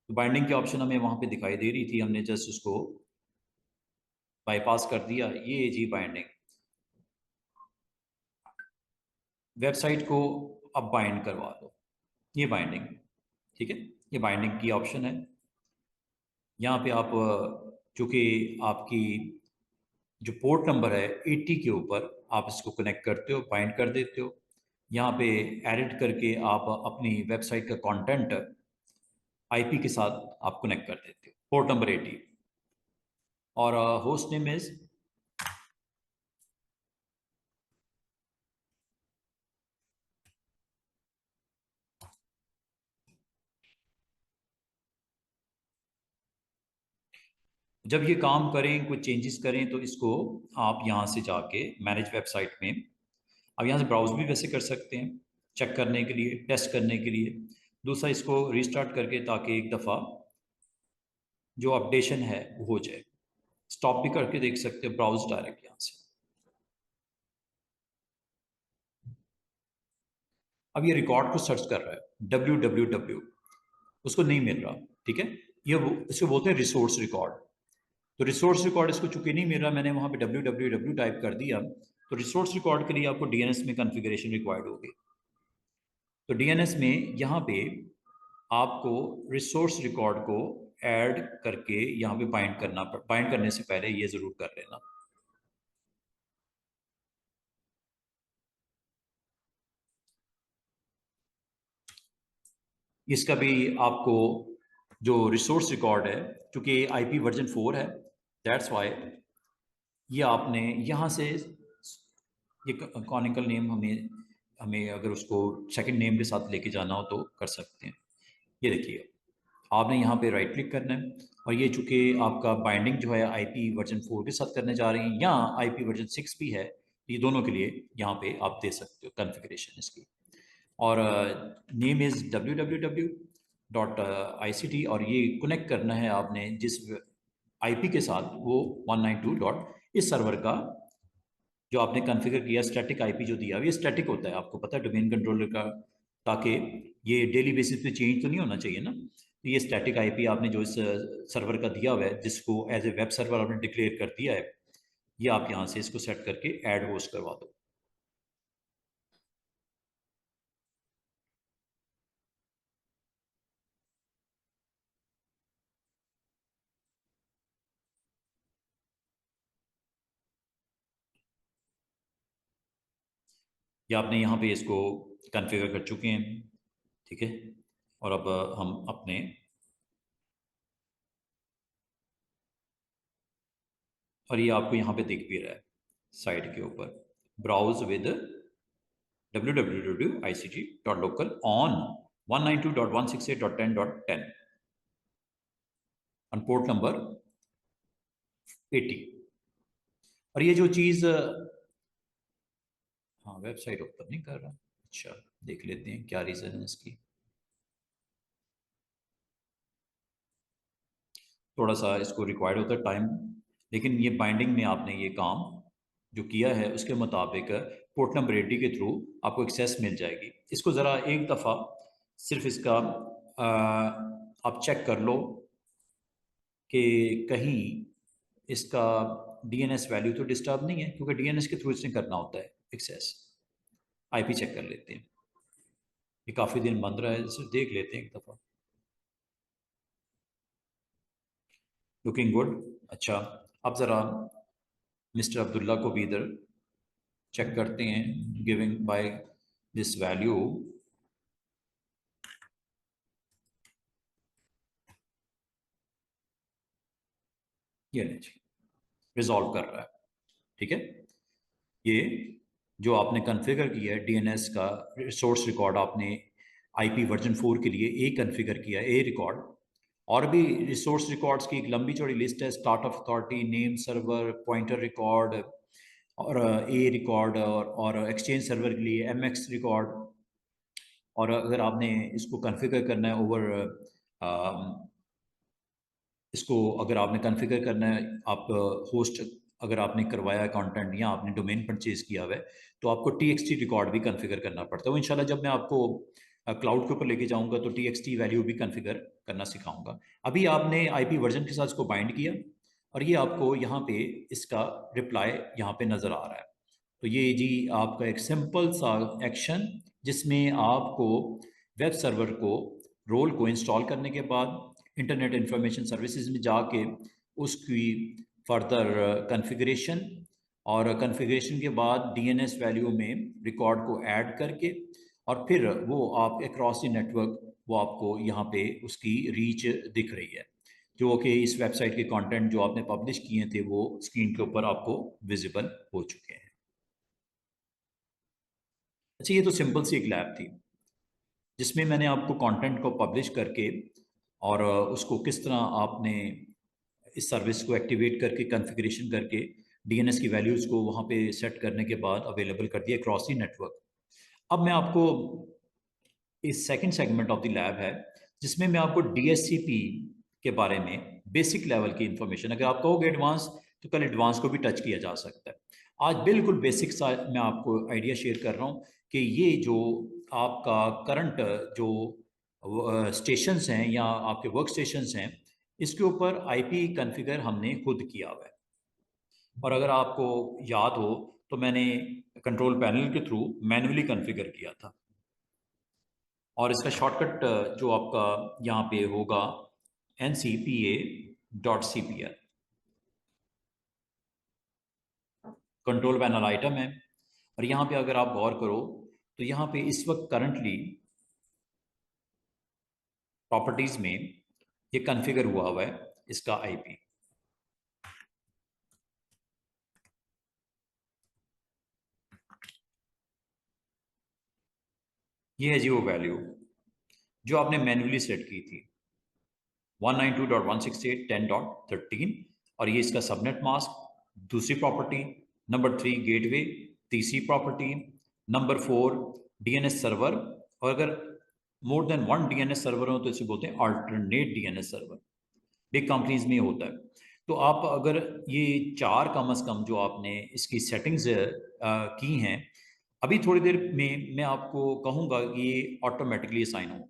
Speaker 1: तो बाइंडिंग की ऑप्शन हमें वहाँ पे दिखाई दे रही थी, हमने जस्ट उसको बाईपास कर दिया। ये जी बाइंडिंग, वेबसाइट को अब बाइंड करवा दो, ये बाइंडिंग। ठीक है, ये बाइंडिंग की ऑप्शन है। यहाँ पे आप चूंकि आपकी जो पोर्ट नंबर है 80 के ऊपर आप इसको कनेक्ट करते हो, बाइंड कर देते हो। यहाँ पे एडिट करके आप अपनी वेबसाइट का कंटेंट आईपी के साथ आप कनेक्ट कर देते हो, पोर्ट नंबर 80। और होस्ट नेम इज, जब ये काम करें, कुछ चेंजेस करें, तो इसको आप यहाँ से जाके मैनेज वेबसाइट में अब यहाँ से ब्राउज भी वैसे कर सकते हैं, चेक करने के लिए, टेस्ट करने के लिए। दूसरा, इसको रीस्टार्ट करके ताकि एक दफ़ा जो अपडेशन है वो हो जाए। स्टॉप भी करके देख सकते हैं, ब्राउज डायरेक्ट यहाँ से। अब ये रिकॉर्ड को सर्च कर रहा है, www, उसको नहीं मिल रहा। ठीक है, ये वो इसको बोलते हैं रिसोर्स रिकॉर्ड। तो रिसोर्स रिकॉर्ड इसको चूंकि नहीं मिल रहा, मैंने वहाँ पे www टाइप कर दिया। तो रिसोर्स रिकॉर्ड के लिए आपको डीएनएस में कॉन्फ़िगरेशन रिक्वायर्ड होगी। तो डीएनएस में यहाँ पे आपको रिसोर्स रिकॉर्ड को ऐड करके यहाँ पे बाइंड करने से पहले ये ज़रूर कर लेना। इसका भी आपको जो रिसोर्स रिकॉर्ड है, क्योंकि आईपी वर्जन 4 है, दैट्स वाई ये आपने यहाँ से ये कॉनिकल नेम हमें हमें अगर उसको सेकंड नेम के साथ लेके जाना हो तो कर सकते हैं। ये देखिए, आपने यहाँ पे राइट क्लिक करना है, और ये चूंकि आपका बाइंडिंग जो है आईपी वर्जन 4 के साथ करने जा रही हैं, या आईपी वर्जन 6 भी है, ये दोनों के लिए यहाँ पे आप दे सकते हो कॉन्फ़िगरेशन इसकी। और नेम इज़ www.ict, और ये कनेक्ट करना है आपने जिस आईपी के साथ, वो 192 डॉट इस सर्वर का जो आपने कॉन्फ़िगर किया। स्टैटिक आईपी जो दिया ये स्टैटिक होता है, आपको पता है, डोमेन कंट्रोलर का, ताकि ये डेली बेसिस पे चेंज तो नहीं होना चाहिए ना। तो ये स्टैटिक आईपी आपने जो इस सर्वर का दिया हुआ है, जिसको एज ए वेब सर्वर आपने डिक्लेयर कर दिया है, ये आप यहाँ से इसको सेट करके ऐड होस्ट करवा दो। ये आपने यहाँ पे इसको कॉन्फ़िगर कर चुके हैं। ठीक है, और अब हम अपने, और ये आपको यहाँ पे दिख भी रहा है साइड के ऊपर, browse with www.ict.local on 192.168.10.10 on port number 80। और ये जो चीज़, हाँ, वेबसाइट ओपन नहीं कर रहा। अच्छा, देख लेते हैं क्या रीज़न है इसकी। थोड़ा सा इसको रिक्वायर्ड होता है टाइम, लेकिन ये बाइंडिंग में आपने ये काम जो किया है उसके मुताबिक पोर्ट नंबर 80 के थ्रू आपको एक्सेस मिल जाएगी। इसको ज़रा एक दफ़ा सिर्फ इसका आप चेक कर लो कि कहीं इसका डीएनएस वैल्यू तो डिस्टर्ब नहीं है, क्योंकि डीएनएस के थ्रू इसने करना होता है एक्सेस। आईपी चेक कर लेते हैं, ये काफ़ी दिन बंद रहा है, इसे देख लेते हैं एक दफ़ा। Looking good. अच्छा, अब ज़रा मिस्टर अब्दुल्ला को भी इधर चेक करते हैं, गिविंग बाय दिस वैल्यू। ये लीजिए, रिजॉल्व कर रहा है। ठीक है, ये जो आपने कॉन्फ़िगर किया है डीएनएस का रिसोर्स रिकॉर्ड, आपने आईपी वर्जन 4 के लिए ए कॉन्फ़िगर किया, ए रिकॉर्ड। और भी रिसोर्स रिकॉर्ड्स की एक लंबी चौड़ी लिस्ट है, start of authority, name server, pointer record, और ए रिकॉर्ड, और एक्सचेंज सर्वर के लिए एमएक्स रिकॉर्ड। और अगर आपने इसको कॉन्फ़िगर करना है ओवर इसको अगर आपने कॉन्फ़िगर करना है, आप होस्ट अगर आपने करवाया है कंटेंट या आपने डोमेन परचेज किया हुआ है, तो आपको टीएक्सटी रिकॉर्ड भी कॉन्फ़िगर करना पड़ता है। वो इंशाल्लाह जब मैं आपको क्लाउड के ऊपर लेके जाऊंगा तो टीएक्सटी वैल्यू भी कॉन्फ़िगर करना सिखाऊंगा। अभी आपने आईपी वर्जन के साथ इसको बाइंड किया और ये आपको यहाँ पे इसका रिप्लाई यहाँ पे नज़र आ रहा है। तो ये जी आपका एक सिंपल सा एक्शन, जिसमें आपको वेब सर्वर को रोल को इंस्टॉल करने के बाद इंटरनेट इंफॉर्मेशन सर्विसेज में जाके उसकी फर्दर कॉन्फ़िगरेशन और कॉन्फ़िगरेशन के बाद डीएनएस वैल्यू में रिकॉर्ड को ऐड करके और फिर वो आप अक्रॉस द नेटवर्क वो आपको यहाँ पे उसकी रीच दिख रही है, जो कि इस वेबसाइट के कंटेंट जो आपने पब्लिश किए थे वो स्क्रीन के ऊपर आपको विजिबल हो चुके हैं। अच्छा, ये तो सिंपल सी एक लैब थी जिसमें मैंने आपको कंटेंट को पब्लिश करके और उसको किस तरह आपने इस सर्विस को एक्टिवेट करके कॉन्फ़िगरेशन करके डीएनएस की वैल्यूज़ को वहाँ पे सेट करने के बाद अवेलेबल कर दिया क्रॉस दी नेटवर्क। अब मैं आपको इस second segment of the lab है जिसमें मैं आपको डीएससीपी के बारे में बेसिक लेवल की इंफॉर्मेशन, अगर आप कहोगे एडवांस तो कल एडवांस को भी टच किया जा सकता है। आज बिल्कुल बेसिक सा मैं आपको आइडिया शेयर कर रहा हूँ कि ये जो आपका करंट जो स्टेशंस हैं या आपके वर्क स्टेशंस हैं, इसके ऊपर आईपी कॉन्फ़िगर हमने खुद किया हुआ है। और अगर आपको याद हो तो मैंने कंट्रोल पैनल के थ्रू मैन्युअली कॉन्फ़िगर किया था। और इसका शॉर्टकट जो आपका यहाँ पे होगा ncpa.cpl, कंट्रोल पैनल आइटम है। और यहाँ पे अगर आप गौर करो तो यहाँ पे इस वक्त करंटली प्रॉपर्टीज में ये कॉन्फ़िगर हुआ है इसका आईपी। ये है जी वो वैल्यू जो आपने मैन्युअली सेट की थी 192.168.10.13, और ये इसका सबनेट मास्क दूसरी प्रॉपर्टी, नंबर 3 गेटवे तीसरी प्रॉपर्टी, नंबर 4 डीएनएस सर्वर। और अगर more than one DNS server हो तो इसे बोलते हैं alternate DNS server, big companies में होता है। तो आप अगर ये चार कम अज़ कम जो आपने इसकी सेटिंग्स की हैं, अभी थोड़ी देर में मैं आपको कहूँगा कि ये ऑटोमेटिकली असाइन हो,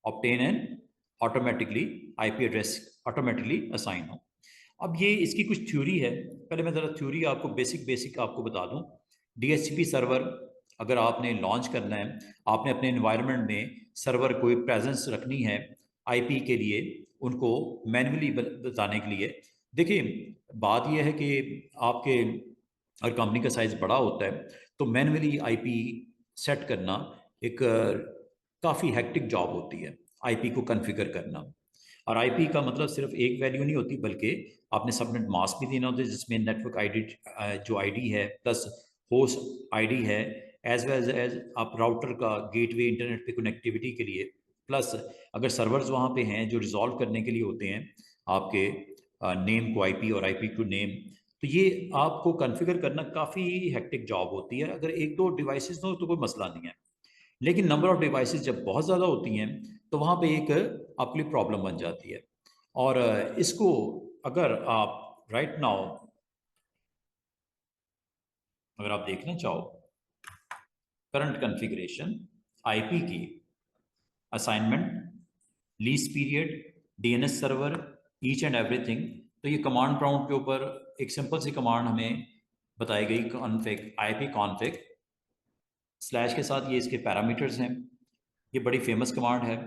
Speaker 1: obtain and automatically IP address automatically assign हो। अब ये इसकी कुछ थ्योरी है, पहले मैं ज़रा थ्योरी आपको बेसिक बेसिक आपको बता दूं। डीएचसीपी सर्वर अगर आपने लॉन्च करना है, आपने अपने इन्वायरमेंट में सर्वर कोई प्रेजेंस रखनी है आईपी के लिए, उनको मैन्युअली बताने के लिए। देखिए, बात यह है कि आपके अगर कंपनी का साइज़ बड़ा होता है तो मैन्युअली आईपी सेट करना एक काफ़ी हेक्टिक जॉब होती है, आईपी को कॉन्फ़िगर करना। और आईपी का मतलब सिर्फ एक वैल्यू नहीं होती, बल्कि आपने सबनेट मास्क भी देना होता है जिसमें नेटवर्क आईडी जो आईडी है प्लस होस्ट आईडी है, एज वेल एज आप राउटर का गेटवे इंटरनेट पे कनेक्टिविटी के लिए, प्लस अगर सर्वर्स वहाँ पे हैं जो रिजॉल्व करने के लिए होते हैं आपके नेम को आईपी और आईपी टू नेम। तो ये आपको कॉन्फ़िगर करना काफ़ी हेक्टिक जॉब होती है। अगर एक दो डिवाइसेस हो तो कोई मसला नहीं है, लेकिन नंबर ऑफ डिवाइसेस जब बहुत ज़्यादा होती हैं तो वहाँ पे एक आपके लिए प्रॉब्लम बन जाती है। और इसको अगर आप राइट नाउ अगर आप देखना चाहो करंट कॉन्फ़िगरेशन आईपी की assignment lease period DNS server each and everything, तो ये कमांड प्राउंड के ऊपर एक सिंपल सी कमांड हमें बताई गई, कॉन्फ़िग आईपी कॉन्फ़िग स्लैश के साथ ये इसके पैरामीटर्स हैं। ये बड़ी फेमस कमांड है।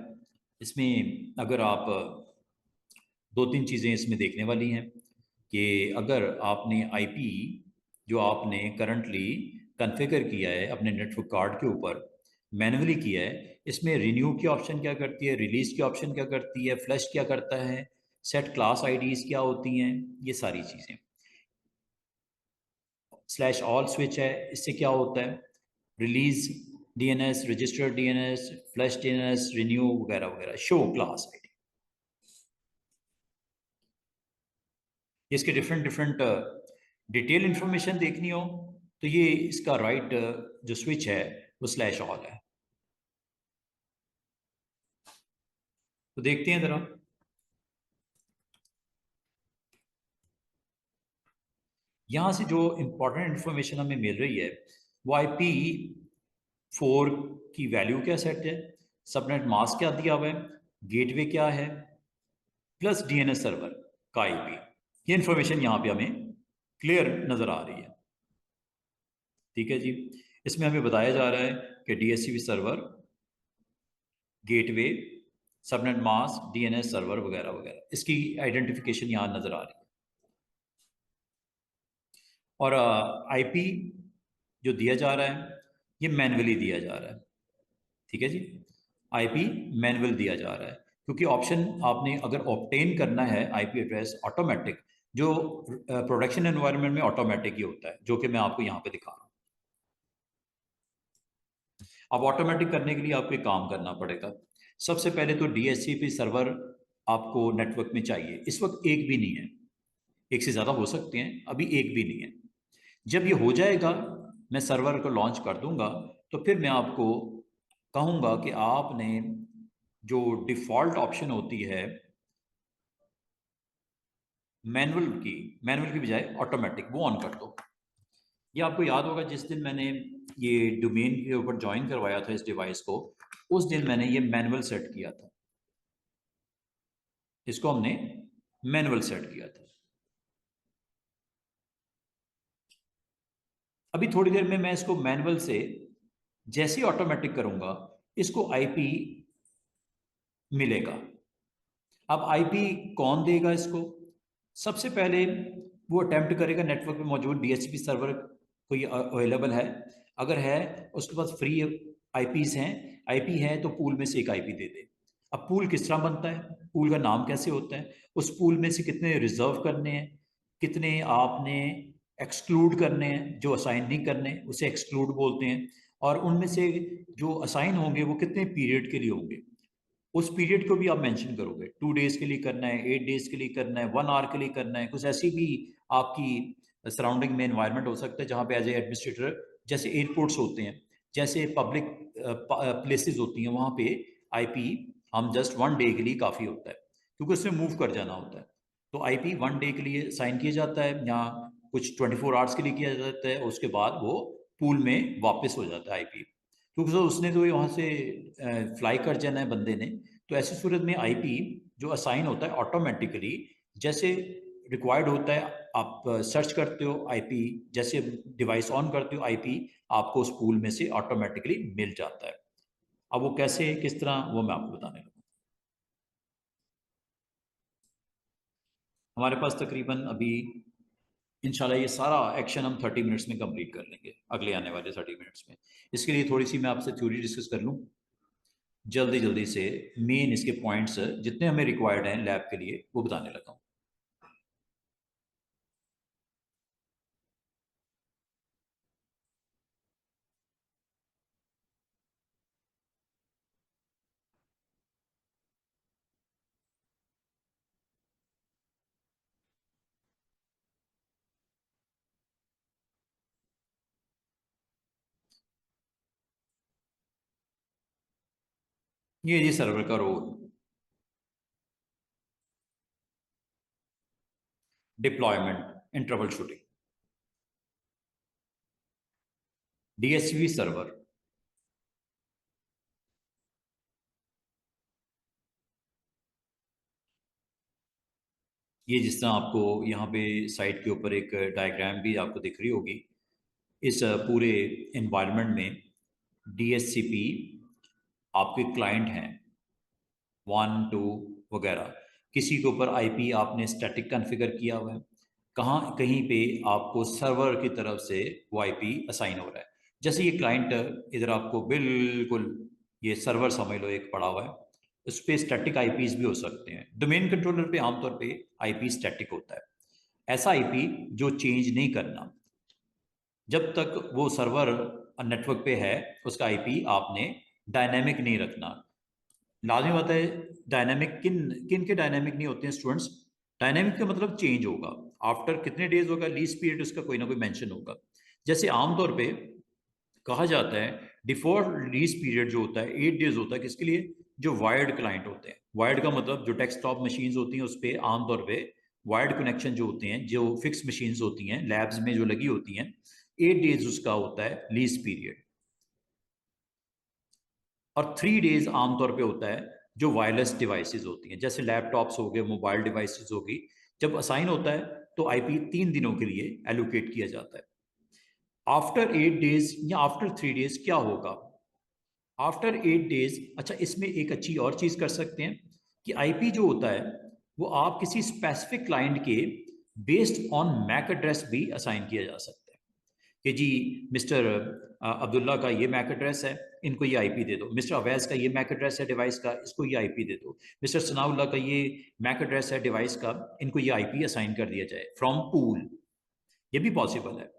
Speaker 1: इसमें अगर आप दो तीन चीज़ें इसमें देखने वाली हैं कि अगर आपने आईपी जो आपने करंटली कॉन्फ़िगर किया है अपने नेटवर्क कार्ड के ऊपर मैन्युअली किया है, इसमें रिन्यू की ऑप्शन क्या करती है, रिलीज की ऑप्शन क्या करती है, फ्लश क्या करता है, सेट क्लास आईडीज़ क्या होती हैं, ये सारी चीज़ें। स्लैश ऑल स्विच है, इससे क्या होता है, release DNS, registered DNS, flush DNS, renew वगैरह वगैरह, शो क्लास आईडी। इसके डिफरेंट डिफरेंट डिटेल इंफॉर्मेशन देखनी हो तो ये इसका राइट जो स्विच है वो स्लैश ऑल है। तो देखते हैं ज़रा। यहाँ से जो इंपॉर्टेंट इंफॉर्मेशन हमें मिल रही है वो IP4 की वैल्यू क्या सेट है, सबनेट मास्क क्या दिया हुआ है, गेटवे क्या है, प्लस DNS सर्वर का IP। ये इंफॉर्मेशन यहाँ पे हमें क्लियर नजर आ रही है। ठीक है जी। इसमें हमें बताया जा रहा है कि DHCP server, gateway, subnet mask, DNS server वगैरह वगैरह, इसकी आइडेंटिफिकेशन यहाँ नजर आ रही है। और IP जो दिया जा रहा है ये मैनुअली दिया जा रहा है। ठीक है जी। IP मैनुअल दिया जा रहा है क्योंकि ऑप्शन आपने अगर ऑब्टेन करना है IP एड्रेस ऑटोमेटिक, जो प्रोडक्शन एनवायरनमेंट में ऑटोमेटिक ही होता है, जो कि मैं आपको यहाँ पे दिखा रहा हूँ। अब ऑटोमेटिक करने के लिए आपको एक काम करना पड़ेगा। सबसे पहले तो DHCP सर्वर आपको नेटवर्क में चाहिए। इस वक्त एक भी नहीं है, एक से ज़्यादा हो सकते हैं, अभी एक भी नहीं है। जब ये हो जाएगा, मैं सर्वर को लॉन्च कर दूंगा, तो फिर मैं आपको कहूँगा कि आपने जो डिफ़ॉल्ट ऑप्शन होती है मैनुअल की बजाय ऑटोमेटिक, वो ऑन कर दो। ये आपको याद होगा जिस दिन मैंने ये डोमेन के ऊपर ज्वाइन करवाया था इस डिवाइस को, उस दिन मैंने ये मैनुअल सेट किया था। इसको हमने मैनुअल सेट किया था। अभी थोड़ी देर में मैं इसको मैनुअल से जैसे ही ऑटोमेटिक करूंगा, इसको IP मिलेगा। अब IP कौन देगा इसको? सबसे पहले वो अटेम्प्ट करेगा नेटवर्क में मौजूद DHCP सर्वर कोई अवेलेबल है, अगर है उसके पास फ्री IPs हैं, IP है तो पूल में से एक IP दे दे। अब पूल किस तरह बनता है, पूल का नाम कैसे होता है, उस पूल में से कितने रिजर्व करने हैं, कितने आपने एक्सक्लूड करने हैं, जो असाइन नहीं करने उसे एक्सक्लूड बोलते हैं, और उनमें से जो असाइन होंगे वो कितने पीरियड के लिए होंगे, उस पीरियड को भी आप मेंशन करोगे। 2 डेज के लिए करना है, 8 डेज के लिए करना है, 1 आवर के लिए करना है, कुछ ऐसी भी आपकी सराउंडिंग में इन्वायरमेंट हो सकता है जहाँ पे एज ए एडमिनिस्ट्रेटर, जैसे एयरपोर्ट्स होते हैं, जैसे पब्लिक प्लेसेस होती हैं, वहाँ पे IP हम जस्ट 1 डे के लिए काफ़ी होता है क्योंकि उसमें मूव कर जाना होता है। तो IP 1 डे के लिए साइन किया जाता है, या कुछ 24 आवर्स के लिए किया जाता है, उसके बाद वो पूल में वापस हो जाता है IP, क्योंकि तो उसने तो वहाँ से फ्लाई कर जाना है बंदे ने। तो ऐसी सूरत में IP जो असाइन होता है ऑटोमेटिकली, जैसे रिक्वायर्ड होता है, आप सर्च करते हो IP, जैसे डिवाइस ऑन करते हो IP आपको उस पूल में से ऑटोमेटिकली मिल जाता है। अब वो कैसे किस तरह वो मैं आपको बताने लगा। हमारे पास तकरीबन अभी इंशाल्लाह ये सारा एक्शन हम 30 मिनट्स में कंप्लीट कर लेंगे, अगले आने वाले 30 मिनट्स में। इसके लिए थोड़ी सी मैं आपसे थ्योरी डिस्कस कर लूँ जल्दी जल्दी से, मेन इसके पॉइंट्स जितने हमें रिक्वायर्ड हैं लैब के लिए वो बताने लगा हूँ। ये जी सर्वर का role, deployment in troubleshooting, DHCP server. ये जिस तरह आपको यहाँ पे साइट के ऊपर एक डायग्राम भी आपको दिख रही होगी, इस पूरे एनवायरनमेंट में DHCP आपके क्लाइंट हैं 1 2 वगैरह। किसी के ऊपर IP आपने स्टैटिक कॉन्फ़िगर किया हुआ है, कहाँ कहीं पे आपको सर्वर की तरफ से वो IP असाइन हो रहा है। जैसे ये क्लाइंट इधर आपको बिल्कुल ये सर्वर समझ लो एक पड़ा हुआ है, उस पर स्टैटिक IPs भी हो सकते हैं। डोमेन कंट्रोलर पे आमतौर पे IP स्टैटिक होता है, ऐसा IP जो चेंज नहीं करना जब तक वो सर्वर नेटवर्क पे है, उसका IP आपने डायनेमिक नहीं रखना। लाजमी बात है, डायनामिक किन किन के डायनामिक नहीं होते हैं स्टूडेंट्स? डायनामिक का मतलब चेंज होगा आफ्टर कितने डेज होगा, लीज पीरियड उसका कोई ना कोई मेंशन होगा। जैसे आमतौर पे कहा जाता है डिफॉल्ट लीज पीरियड जो होता है 8 डेज होता है, किसके लिए? जो वायर्ड क्लाइंट होते हैं। वायर्ड का मतलब जो डेस्कटॉप मशीन्स होती हैं उस पर आमतौर पे वायर्ड कनेक्शन जो होते हैं, जो फिक्स मशीन्स होती हैं लैब्स में जो लगी होती हैं, 8 डेज उसका होता है लीज पीरियड, और 3 डेज आमतौर पे होता है जो वायरलेस डिवाइसेस होती हैं, जैसे लैपटॉप्स हो गए, मोबाइल डिवाइसेस होगी। जब असाइन होता है तो आईपी 3 दिनों के लिए एलोकेट किया जाता है। आफ्टर 8 डेज या आफ्टर 3 डेज क्या होगा? आफ्टर 8 डेज, अच्छा इसमें एक अच्छी और चीज कर सकते हैं कि आईपी जो होता है वो आप किसी स्पेसिफिक क्लाइंट के बेस्ड ऑन मैक एड्रेस भी असाइन किया जा सकता है कि जी मिस्टर अब्दुल्ला का ये मैक एड्रेस है, इनको ये आईपी दे दो। मिस्टर अवैस का ये मैक एड्रेस है डिवाइस का, इसको ये आईपी दे दो। मिस्टर सनाउल्ला का ये मैक एड्रेस है डिवाइस का, इनको ये आईपी असाइन कर दिया जाए फ्रॉम पूल। ये भी पॉसिबल है।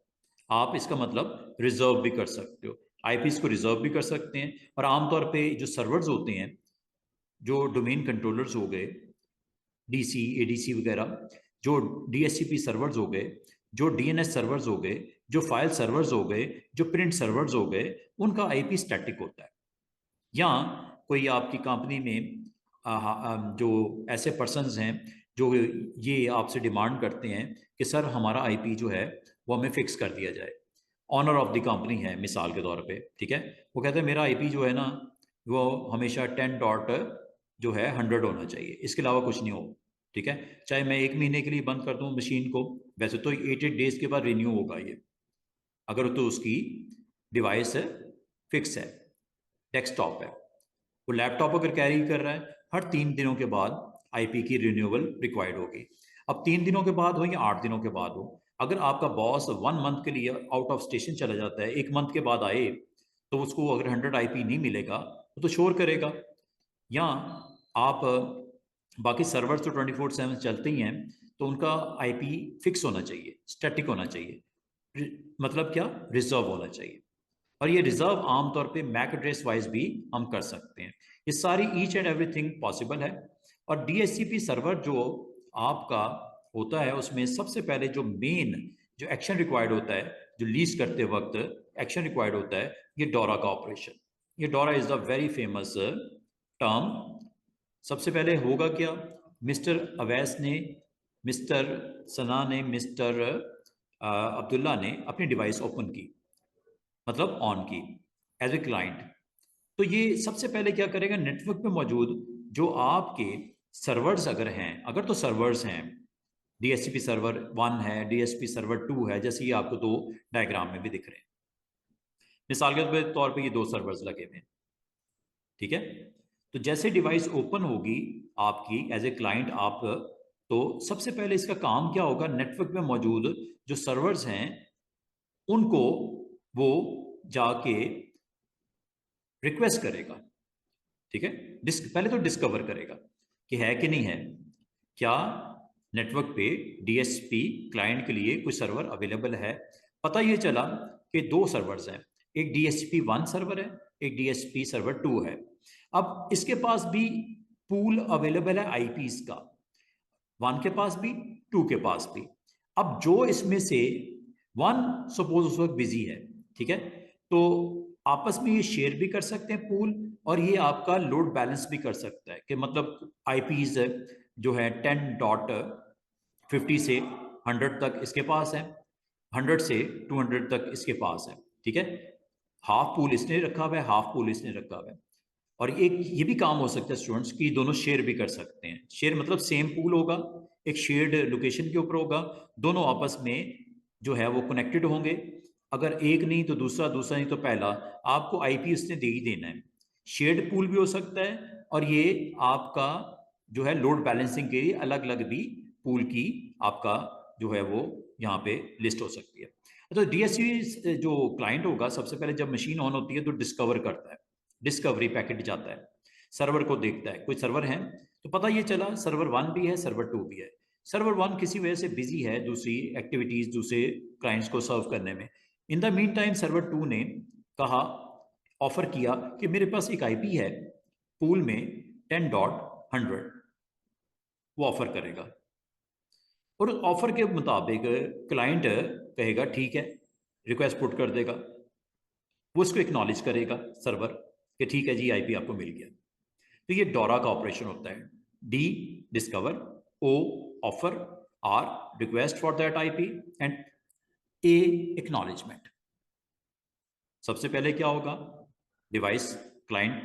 Speaker 1: आप इसका मतलब रिजर्व भी कर सकते हो, आईपीस को रिजर्व भी कर सकते हैं। और आमतौर पे जो सर्वर्स होते हैं, जो डोमेन कंट्रोलर्स हो गए, डीसी एडीसी वगैरह, जो डीएचसीपी सर्वर्स हो गए, जो डीएनएस सर्वर्स हो गए, जो फाइल सर्वर्स हो गए, जो प्रिंट सर्वर्स हो गए, उनका आईपी स्टैटिक होता है। या कोई आपकी कंपनी में जो ऐसे पर्सन्स हैं जो ये आपसे डिमांड करते हैं कि सर हमारा आईपी जो है वो हमें फिक्स कर दिया जाए। ऑनर ऑफ द कंपनी है मिसाल के तौर पे, ठीक है, वो कहते हैं मेरा आईपी जो है ना वो हमेशा 10 डॉट जो है 100 होना चाहिए, इसके अलावा कुछ नहीं हो। ठीक है, चाहे मैं 1 महीने के लिए बंद कर दूं मशीन को, वैसे तो 8 डेज के बाद रिन्यू होगा ये, अगर तो उसकी डिवाइस फिक्स है, डेस्कटॉप है। वो लैपटॉप अगर कैरी कर रहा है, हर 3 दिनों के बाद आईपी की रिन्यूअल रिक्वायर्ड होगी। अब 3 दिनों के बाद हो या 8 दिनों के बाद हो, अगर आपका बॉस 1 मंथ के लिए आउट ऑफ स्टेशन चला जाता है, 1 मंथ के बाद आए, तो उसको अगर 100 आईपी नहीं मिलेगा तो शोर करेगा। या आप बाकी सर्वर तो 24/7 चलते ही हैं, तो उनका आईपी फिक्स होना चाहिए, स्टैटिक होना चाहिए, मतलब क्या, रिजर्व होना चाहिए। और ये रिजर्व आमतौर पे मैक एड्रेस वाइज भी हम कर सकते हैं। ये सारी ईच एंड एवरीथिंग पॉसिबल है। और डीएचसीपी सर्वर जो आपका होता है, उसमें सबसे पहले जो मेन जो एक्शन रिक्वायर्ड होता है, जो लीज करते वक्त एक्शन रिक्वायर्ड होता है, ये डोरा का ऑपरेशन। ये डोरा is the very famous term. सबसे पहले होगा क्या, मिस्टर अवैस ने, मिस्टर सना ने, मिस्टर अब्दुल्ला ने अपनी डिवाइस ओपन की, मतलब ऑन की एज ए क्लाइंट। तो ये सबसे पहले क्या करेगा, नेटवर्क पे मौजूद जो आपके सर्वर्स अगर हैं, अगर तो सर्वर्स हैं, डीएचसीपी सर्वर 1 है, डीएचसीपी सर्वर 2 है, जैसे ये आपको 2 डायग्राम में भी दिख रहे हैं। मिसाल के तौर पे ये 2 सर्वर्स लगे हुए हैं, ठीक है। तो जैसे डिवाइस ओपन होगी आपकी एज ए क्लाइंट आप, तो सबसे पहले इसका काम क्या होगा, नेटवर्क में मौजूद जो सर्वर्स हैं उनको वो जाके रिक्वेस्ट करेगा। ठीक है, पहले तो डिस्कवर करेगा कि है कि नहीं है, क्या नेटवर्क पे डीएसपी क्लाइंट के लिए कोई सर्वर अवेलेबल है। पता ये चला कि 2 सर्वर्स हैं, एक डीएसपी 1 सर्वर है, एक डीएसपी सर्वर 2 है। अब इसके पास भी पूल अवेलेबल है आईपीस का, 1 के पास भी, 2 के पास भी। अब जो इसमें से 1 सपोज उस वक्त बिजी है, ठीक है, तो आपस में ये शेयर भी कर सकते हैं पूल, और ये आपका लोड बैलेंस भी कर सकता है कि मतलब आईपीज जो है 10.50 से 100 तक इसके पास है, 100 से 200 तक इसके पास है। ठीक है, हाफ पूल इसने रखा हुआ है, हाफ पूल इसने रखा हुआ है। और एक ये भी काम हो सकता है स्टूडेंट्स की दोनों शेयर भी कर सकते हैं। शेयर मतलब सेम पूल होगा, एक शेयर्ड लोकेशन के ऊपर होगा, दोनों आपस में जो है वो कनेक्टेड होंगे। अगर एक नहीं तो दूसरा, दूसरा नहीं तो पहला, आपको आईपी उसने दे ही देना है। शेयर्ड पूल भी हो सकता है, और ये आपका जो है लोड बैलेंसिंग के लिए अलग अलग भी पूल की आपका जो है वो यहाँ पे लिस्ट हो सकती है। तो डीएससी जो क्लाइंट होगा, सबसे पहले जब मशीन ऑन होती है तो डिस्कवर करता है, डिस्कवरी पैकेट जाता है, सर्वर को देखता है कोई सर्वर है, तो पता ये चला सर्वर 1 भी है, सर्वर 2 भी है। सर्वर 1 किसी वजह से बिजी है दूसरी एक्टिविटीज, दूसरे क्लाइंट्स को सर्व करने में। In the mean time server 2 ने कहा, ऑफर किया कि मेरे पास एक आईपी है पूल में 10.100, वो ऑफर करेगा। और ऑफर के मुताबिक क्लाइंट कहेगा ठीक है, रिक्वेस्ट पुट कर देगा, वो इसको एक्नॉलेज करेगा सर्वर कि ठीक है जी आईपी आपको मिल गया। तो ये डोरा का ऑपरेशन होता है, D discover, O offer, R request for that IP and A acknowledgement. सबसे पहले क्या होगा, डिवाइस क्लाइंट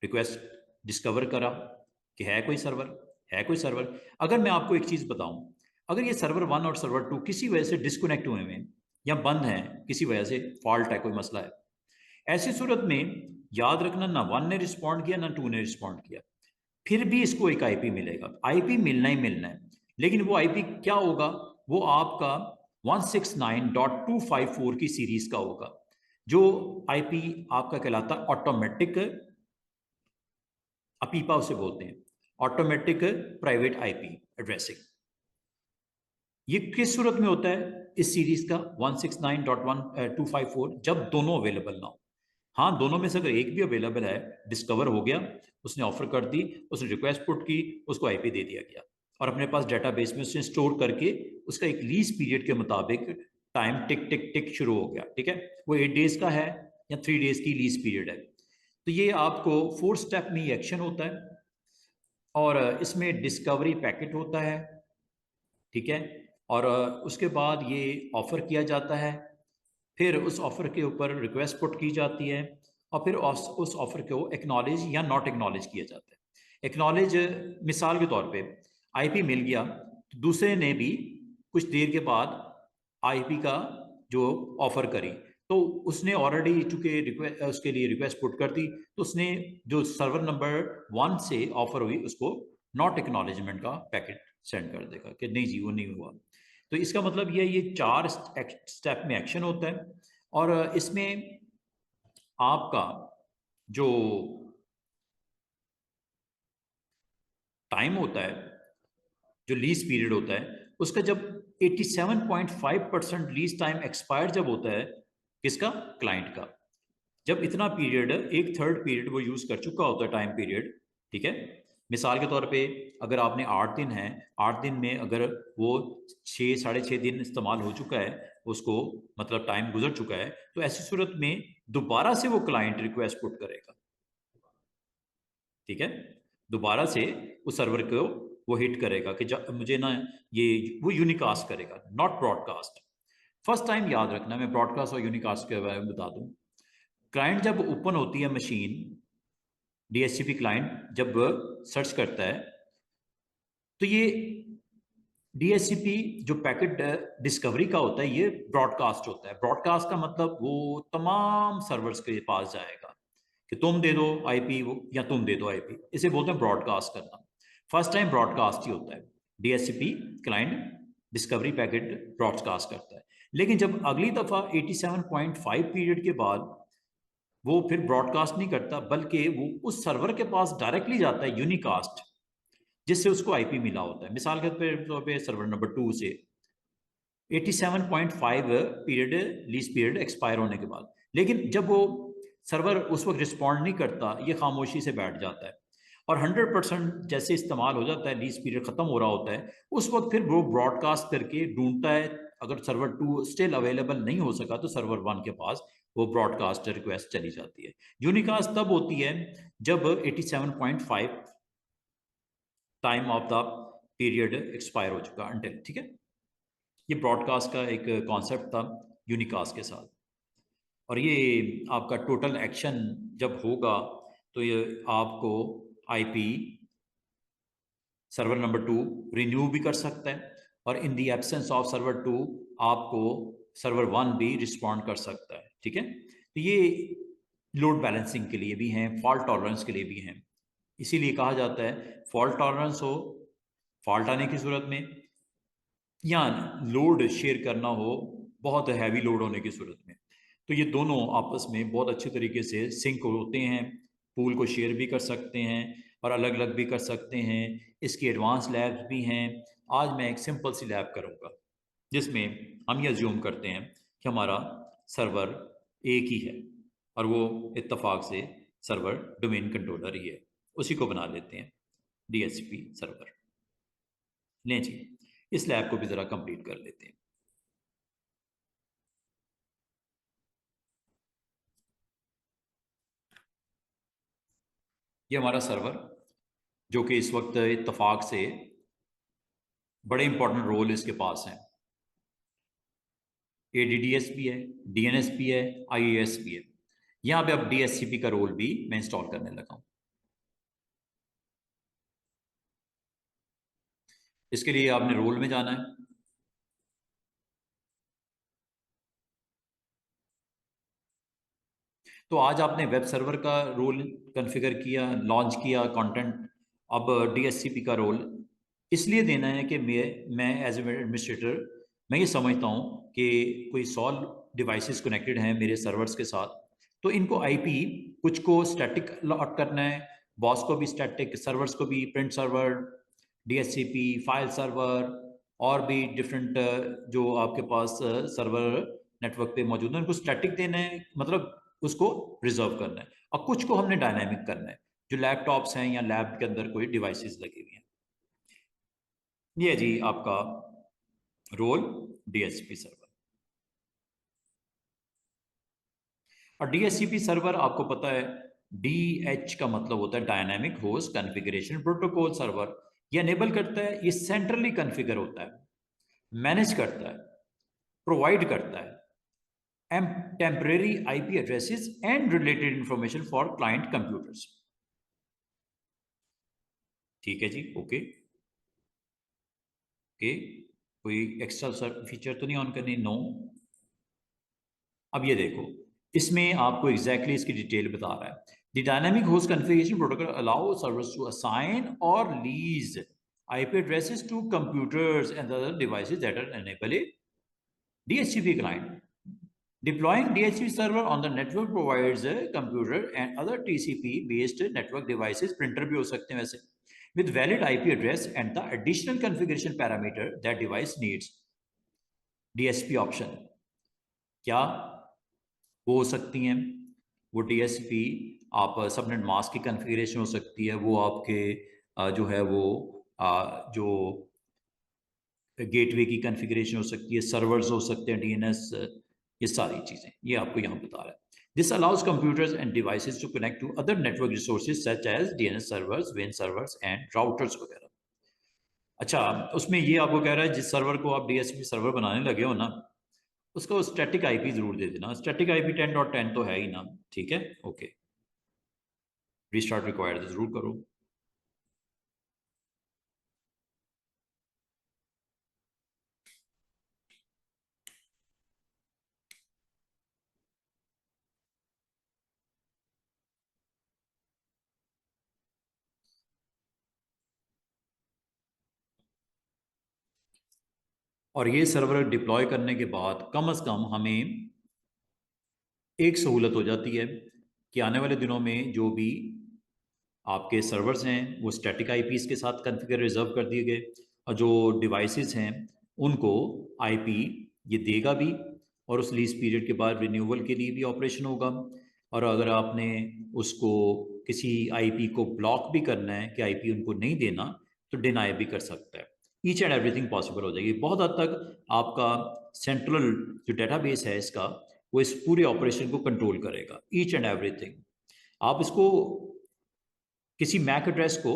Speaker 1: रिक्वेस्ट डिस्कवर करा कि है कोई सर्वर, है कोई सर्वर। अगर मैं आपको एक चीज बताऊं, अगर ये सर्वर 1 और सर्वर 2 किसी वजह से डिस्कनेक्ट हुए हैं या बंद हैं, किसी वजह से फॉल्ट है, कोई मसला है, ऐसी सूरत में याद रखना ना 1 ने रिस्पॉन्ड किया ना 2 ने रिस्पॉन्ड किया, फिर भी इसको एक आईपी मिलेगा। आईपी मिलना ही मिलना है, लेकिन वो आईपी क्या होगा, वो आपका 169.254 की सीरीज का होगा, जो आईपी आपका कहलाता है ऑटोमेटिक, अपीपा उसे बोलते हैं, ऑटोमेटिक प्राइवेट आईपी एड्रेसिंग। ये किस सूरत में होता है इस सीरीज का 169.1254, जब दोनों अवेलेबल ना हो। हाँ, दोनों में से अगर एक भी अवेलेबल है, डिस्कवर हो गया, उसने ऑफर कर दी, उसने रिक्वेस्ट पुट की, उसको आईपी दे दिया गया और अपने पास डेटाबेस में उसने स्टोर करके उसका एक लीज पीरियड के मुताबिक टाइम टिक टिक टिक शुरू हो गया। ठीक है, वो 8 डेज का है या 3 डेज की लीज पीरियड है। तो ये आपको 4 स्टेप में ही एक्शन होता है और इसमें डिस्कवरी पैकेट होता है। ठीक है, और उसके बाद ये ऑफर किया जाता है, फिर उस ऑफर के ऊपर रिक्वेस्ट पुट की जाती है और फिर उस ऑफर को एक्नॉलेज या नॉट एक्नॉलेज किया जाता है। एक्नॉलेज, मिसाल के तौर पे आईपी मिल गया, तो दूसरे ने भी कुछ देर के बाद आईपी का जो ऑफर करी, तो उसने ऑलरेडी चूंकि रिक्वेस्ट उसके लिए रिक्वेस्ट पुट कर दी, तो उसने जो सर्वर नंबर 1 से ऑफर हुई उसको नॉट एक्नॉलेजमेंट का पैकेट सेंड कर देगा कि नहीं जी वो नहीं हुआ। तो इसका मतलब ये 4 स्टेप में एक्शन होता है और इसमें आपका जो टाइम होता है, जो लीज पीरियड होता है, उसका जब 87.5% लीज टाइम एक्सपायर जब होता है, किसका, क्लाइंट का, जब इतना पीरियड, एक थर्ड पीरियड वो यूज कर चुका होता है, टाइम पीरियड। ठीक है, मिसाल के तौर पे अगर आपने 8 दिन है, 8 दिन में अगर वो 6 साढ़े 6 दिन इस्तेमाल हो चुका है, उसको मतलब टाइम गुजर चुका है, तो ऐसी सूरत में दोबारा से वो क्लाइंट रिक्वेस्ट पुट करेगा। ठीक है, दोबारा से उस सर्वर को वो हिट करेगा कि मुझे ना ये, वो यूनिकास्ट करेगा, नॉट ब्रॉडकास्ट। फर्स्ट टाइम याद रखना, मैं ब्रॉडकास्ट और यूनिकास्ट के बारे में बता दूं। क्लाइंट जब ओपन होती है मशीन, डीएचसीपी क्लाइंट जब सर्च करता है, तो ये डीएचसीपी जो पैकेट डिस्कवरी का होता है, ये ब्रॉडकास्ट होता है। ब्रॉडकास्ट का मतलब वो तमाम सर्वर्स के पास जाएगा कि तुम दे दो आईपी या तुम दे दो आईपी, इसे बोलते हैं ब्रॉडकास्ट करना। फर्स्ट टाइम ब्रॉडकास्ट ही होता है, DHCP client discovery packet broadcast करता है। लेकिन जब अगली दफा 87.5 पीरियड के बाद वो फिर ब्रॉडकास्ट नहीं करता, बल्कि वो उस सर्वर के पास डायरेक्टली जाता है, यूनिकास्ट, जिससे उसको आईपी मिला होता है। मिसाल के तौर पे सर्वर नंबर 2 से 87.5 पीरियड, लीज पीरियड एक्सपायर होने के बाद, लेकिन जब वो सर्वर उस वक्त रिस्पॉन्ड नहीं करता, ये खामोशी से बैठ जाता है और 100% जैसे इस्तेमाल हो जाता है, लीज पीरियड खत्म हो रहा होता है, उस वक्त फिर वो ब्रॉडकास्ट करके ढूंढता है। अगर सर्वर 2 स्टिल अवेलेबल नहीं हो सका, तो सर्वर 1 के पास वो ब्रॉडकास्ट रिक्वेस्ट चली जाती है। यूनिकास्ट तब होती है जब 87.5 time of the period expire हो चुका अंटिल। ठीक है, ये ब्रॉडकास्ट का एक कॉन्सेप्ट था यूनिकास्ट के साथ। और ये आपका टोटल एक्शन जब होगा, तो ये आपको आईपी सर्वर नंबर 2 रिन्यू भी कर सकता है, और इन दी एब्सेंस ऑफ सर्वर 2 आपको सर्वर 1 भी रिस्पॉन्ड कर सकता है। ठीक है, तो ये लोड बैलेंसिंग के लिए भी हैं, फॉल्ट टॉलरेंस के लिए भी हैं। इसीलिए कहा जाता है फॉल्ट टॉलरेंस हो, फॉल्ट आने की सूरत में, या लोड शेयर करना हो, बहुत हैवी लोड होने की सूरत में, तो ये दोनों आपस में बहुत अच्छे तरीके से सिंक होते हैं। पूल को शेयर भी कर सकते हैं और अलग अलग भी कर सकते हैं। इसकी एडवांस लैब्स भी हैं। आज मैं एक सिंपल सी लैब करूँगा, जिसमें हम ये अज्यूम करते हैं कि हमारा सर्वर एक ही है और वो इत्तेफाक से सर्वर डोमेन कंट्रोलर ही है। उसी को बना लेते हैं डीएचसीपी सर्वर। लें जी, इस लैब को भी ज़रा कंप्लीट कर लेते हैं। ये हमारा सर्वर, जो कि इस वक्त इत्तेफाक से बड़े इंपॉर्टेंट रोल इसके पास हैं। ADDS भी है, DNS भी है, IAS भी है। यहाँ पे अब DHCP का रोल भी मैं इंस्टॉल करने लगा हूँ। इसके लिए आपने रोल में जाना है। तो आज आपने वेब सर्वर का रोल कॉन्फ़िगर किया, लॉन्च किया कंटेंट। अब DHCP का रोल इसलिए देना है कि मैं एज एडमिनिस्ट्रेटर मैं ये समझता हूँ कि कोई 100 डिवाइसेस कनेक्टेड हैं मेरे सर्वर्स के साथ, तो इनको IP कुछ को स्टैटिक अलॉट करना है, बॉस को भी स्टैटिक, सर्वर्स को भी print server, DHCP, file server, और भी डिफरेंट जो आपके पास सर्वर नेटवर्क पे मौजूद है उनको स्टैटिक देना है, मतलब उसको रिजर्व करना है। और कुछ को हमने डायनामिक करना है, जो लैपटॉप्स हैं या लैब के अंदर कोई डिवाइसेस लगी हुई हैं। ये है जी आपका रोल DHCP सर्वर। और DHCP सर्वर आपको पता है, DH का मतलब होता है dynamic host configuration protocol server. ये एनेबल करता है, ये सेंट्रली कॉन्फ़िगर होता है, मैनेज करता है, प्रोवाइड करता है temporary IP addresses and related information for client computers. ठीक है जी, ओके ओके। कोई एक्स्ट्रा फीचर तो नहीं ऑन करनी? नो। अब ये देखो, इसमें आपको एग्जैक्टली इसकी डिटेल बता रहा है। The dynamic host configuration protocol allow servers to assign और lease IP addresses to computers and other devices that are enable a DHCP client. Deploying DHCP server on the network provides a computer and other TCP-based network devices, printer भी हो सकते हैं वैसे, with valid IP address and the additional configuration parameter that device needs. DHCP option क्या वो हो सकती हैं? वो DHCP आप सबनेट मास्क की कॉन्फ़िगरेशन हो सकती है, वो आपके जो है वो जो गेटवे की कॉन्फ़िगरेशन हो सकती है, सर्वर्स हो सकते हैं, DNS, ये सारी चीज़ें ये आपको यहाँ बता रहा है। This allows computers and devices to connect to other network resources such as DNS servers, WAN servers and routers वगैरह। अच्छा, उसमें ये आपको कह रहा है जिस सर्वर को आप DHCP सर्वर बनाने लगे हो ना, उसको स्टैटिक IP जरूर दे देना। स्टैटिक IP 10.10 तो है ही ना, ठीक है, ओके। रीस्टार्ट रिक्वायर्ड जरूर करो। और ये सर्वर डिप्लॉय करने के बाद कम से कम हमें एक सहूलत हो जाती है कि आने वाले दिनों में जो भी आपके सर्वर्स हैं वो स्टैटिक IPs के साथ कॉन्फ़िगर रिजर्व कर दिए गए, और जो डिवाइसेस हैं उनको IP ये देगा भी, और उस लीज पीरियड के बाद रिन्यूअल के लिए भी ऑपरेशन होगा। और अगर आपने उसको किसी IP को ब्लॉक भी करना है कि IP उनको नहीं देना, तो डिनाई भी कर सकता है। ईच एंड एवरीथिंग पॉसिबल हो जाएगी। बहुत हद तक आपका सेंट्रल जो डेटाबेस है इसका, वो इस पूरे ऑपरेशन को कंट्रोल करेगा, ईच एंड एवरीथिंग। आप इसको किसी मैक एड्रेस को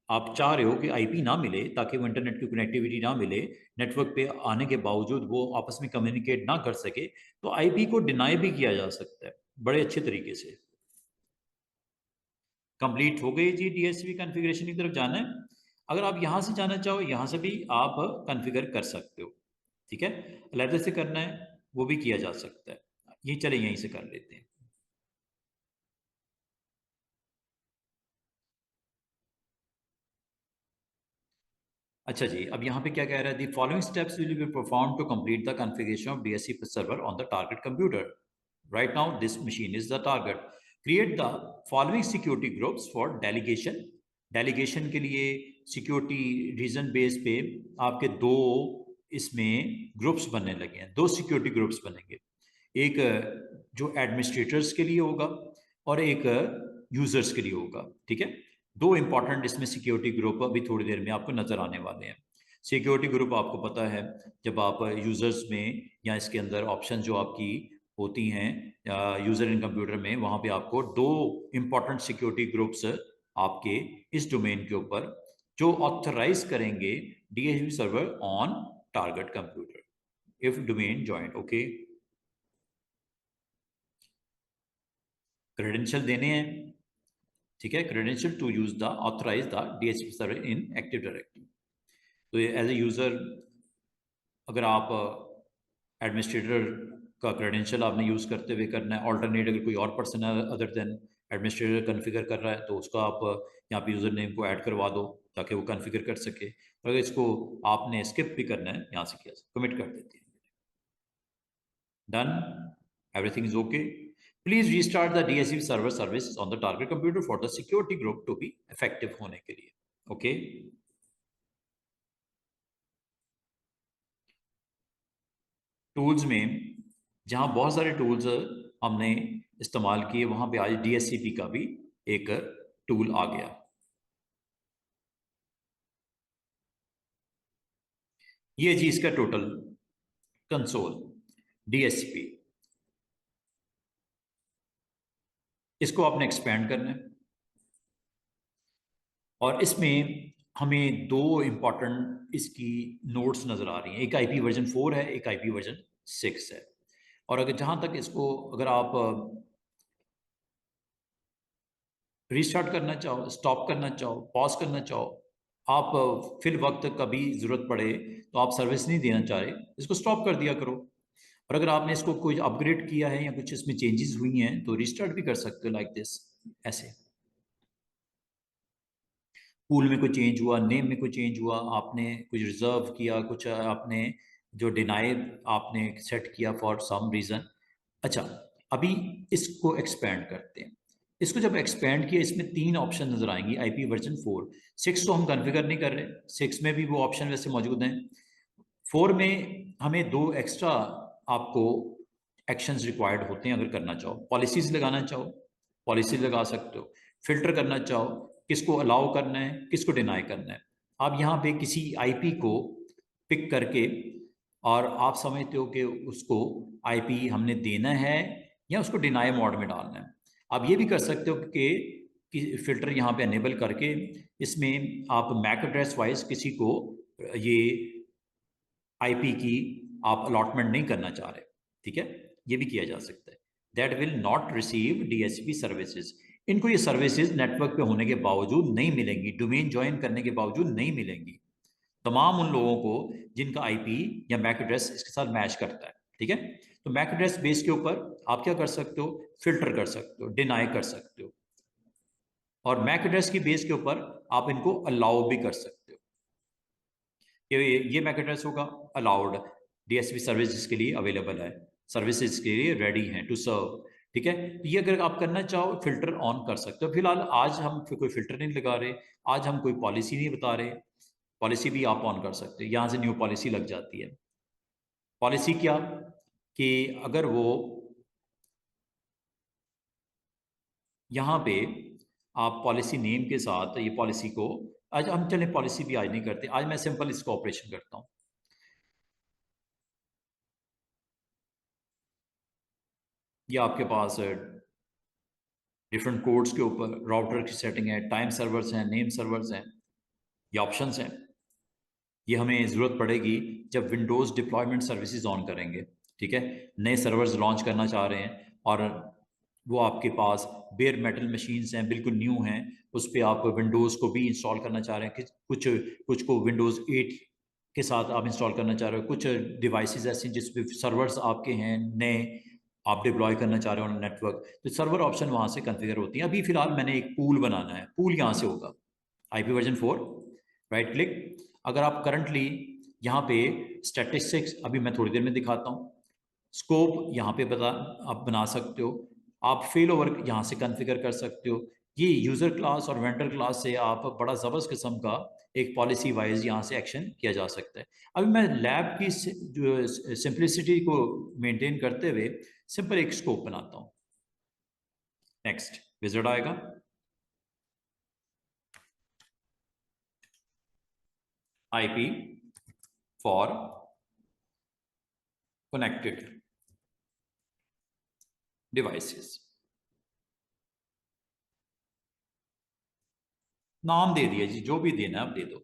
Speaker 1: आप चाह रहे हो कि IP ना मिले, ताकि वो इंटरनेट की कनेक्टिविटी ना मिले, नेटवर्क पे आने के बावजूद वो आपस में कम्युनिकेट ना कर सके, तो IP को डिनाई भी किया जा सकता है बड़े अच्छे तरीके से। कंप्लीट हो गई जी DHCP कॉन्फ़िगरेशन की तरफ जाना है। अगर आप यहाँ से जाना चाहो, यहाँ से भी आप कॉन्फ़िगर कर सकते हो, ठीक है। अलग से करना है वो भी किया जा सकता है, ये चले यहीं से कर लेते हैं। अच्छा जी, अब यहाँ पे क्या कह रहा है? The following steps will be perform to complete the configuration of DHCP server on the target computer. Right now this machine is the target. Create the following security groups for delegation. Delegation के लिए security reason base पे आपके दो इसमें groups बनने लगे हैं, दो सिक्योरिटी ग्रुप्स बनेंगे। एक जो एडमिनिस्ट्रेटर्स के लिए होगा और एक यूजर्स के लिए होगा, ठीक है। दो इंपॉर्टेंट इसमें सिक्योरिटी ग्रुप अभी थोड़ी देर में आपको नजर आने वाले हैं। सिक्योरिटी ग्रुप आपको पता है, जब आप यूजर्स में या इसके अंदर ऑप्शन जो आपकी होती हैं यूजर इन कंप्यूटर में, वहां पे आपको दो इंपॉर्टेंट सिक्योरिटी ग्रुप्स आपके इस डोमेन के ऊपर जो ऑथराइज करेंगे DHCP server on target computer if domain joint. Okay, credential देने हैं, ठीक है, credential to use the authorize the DHCP server in active directory. तो एज ए यूजर अगर आप एडमिनिस्ट्रेटर का क्रेडेंशियल आपने यूज़ करते हुए करना है, ऑल्टरनेट अगर कोई और person other than administrator configure कर रहा है तो उसका आप यहाँ पे यूज़र नेम को ऐड करवा दो ताकि वो कॉन्फ़िगर कर सके। और अगर इसको आपने स्किप भी करना है यहाँ से किया कमिट कर देते हैं। Done, everything is okay. Please restart the DHCP server service on the target computer for the security group to be effective होने के लिए। ओके, टूल्स में जहां बहुत सारे टूल्स हमने इस्तेमाल किए वहां पे आज DHCP का भी एक टूल आ गया। ये जी इसका टोटल कंसोल DHCP, इसको आपने एक्सपेंड करना है और इसमें हमें दो इंपॉर्टेंट इसकी नोट्स नजर आ रही हैं, एक IP वर्जन 4 है, एक IP वर्जन 6 है। और अगर जहां तक इसको अगर आप रीस्टार्ट करना चाहो, स्टॉप करना चाहो, पॉज करना चाहो, आप फिर वक्त कभी ज़रूरत पड़े तो आप सर्विस नहीं देना चाह रहे, इसको स्टॉप कर दिया करो। और अगर आपने इसको कोई अपग्रेड किया है या कुछ इसमें चेंजेस हुई हैं तो रिस्टार्ट भी कर सकते हो लाइक दिस, ऐसे। पूल में कोई चेंज हुआ, नेम में कोई चेंज हुआ, आपने कुछ रिजर्व किया, कुछ आपने जो डिनाई आपने सेट किया फॉर सम रीज़न। अच्छा, अभी इसको एक्सपेंड करते हैं। इसको जब एक्सपेंड किया इसमें तीन ऑप्शन नजर आएंगी IP वर्जन 4। 6 तो हम कॉन्फ़िगर नहीं कर रहे, 6 में भी वो ऑप्शन वैसे मौजूद हैं। 4 में हमें दो एक्स्ट्रा आपको एक्शंस रिक्वायर्ड होते हैं अगर करना चाहो। पॉलिसीज लगाना चाहो, पॉलिसी लगा सकते हो। फिल्टर करना चाहो, किसको अलाउ करना है, किसको डिनाई करना है। आप यहाँ पे किसी IP को पिक करके और आप समझते हो कि उसको IP हमने देना है या उसको डिनाई मोड में डालना है। आप ये भी कर सकते हो कि फिल्टर यहाँ पे अनेबल करके इसमें आप मैक एड्रेस वाइज किसी को ये IP की आप अलॉटमेंट नहीं करना चाह रहे, ठीक है, ये भी किया जा सकता है। That will not receive DHCP services. इनको ये सर्विसेज नेटवर्क पे होने के बावजूद नहीं मिलेंगी, डोमेन ज्वाइन करने के बावजूद नहीं मिलेंगी तमाम उन लोगों को जिनका IP या मैक एड्रेस इसके साथ मैच करता है, ठीक है। तो मैक एड्रेस बेस के ऊपर आप क्या कर सकते हो, फिल्टर कर सकते हो, डिनाई कर सकते हो, और मैक एड्रेस की बेस के ऊपर आप इनको अलाउ भी कर सकते हो। ये मैक एड्रेस होगा अलाउड, DHCP सर्विसेज के लिए अवेलेबल है, सर्विसेज के लिए रेडी हैं टू सर्व, ठीक है। तो ये अगर आप करना चाहो फिल्टर ऑन कर सकते हो। फिलहाल आज हम कोई फिल्टर नहीं लगा रहे, आज हम कोई पॉलिसी नहीं बता रहे, पॉलिसी भी आप ऑन कर सकते हो, यहाँ से न्यू पॉलिसी लग जाती है। पॉलिसी क्या कि अगर वो यहाँ पे आप पॉलिसी नेम के साथ ये पॉलिसी को, आज हम चले पॉलिसी भी आज नहीं करते, आज मैं सिंपल इसको ऑपरेशन करता हूँ। ये आपके पास डिफरेंट कोड्स के ऊपर राउटर की सेटिंग है, टाइम सर्वर्स हैं, नेम सर्वर्स हैं, ये ऑप्शंस हैं। ये हमें ज़रूरत पड़ेगी जब विंडोज़ डिप्लॉयमेंट सर्विसेज ऑन करेंगे, ठीक है। नए सर्वर्स लॉन्च करना चाह रहे हैं और वो आपके पास बेयर मेटल मशीन्स हैं, बिल्कुल न्यू हैं, उस पर आप विंडोज़ को भी इंस्टॉल करना चाह रहे हैं कि कुछ कुछ को विंडोज़ 8 के साथ आप इंस्टॉल करना चाह रहे हो, कुछ डिवाइसेस ऐसे जिस पे सर्वर्स आपके हैं नए, आप डिप्लॉय करना चाह रहे हो नेटवर्क, तो सर्वर ऑप्शन वहाँ से कन्फिगर होती है। अभी फिलहाल मैंने एक पूल बनाना है, पूल यहाँ से होगा IP वर्जन 4, राइट क्लिक। अगर आप करंटली यहाँ पे स्टैटिस्टिक्स अभी मैं थोड़ी देर में दिखाता हूँ, स्कोप यहाँ पे आप बना सकते हो, आप फेल ओवर यहाँ से कॉन्फ़िगर कर सकते हो। ये यूज़र क्लास और वेंडर क्लास से आप बड़ा ज़बरदस्त किस्म का एक पॉलिसी वाइज यहाँ से एक्शन किया जा सकता है। अभी मैं लैब की जो सिंप्लिसिटी को मेंटेन करते हुए सिंपल एक स्कोप बनाता हूँ। नेक्स्ट विजिट आएगा, IP फॉर कनेक्टेड डिवाइसेस। नाम दे दिया जी, जो भी देना है आप दे दो,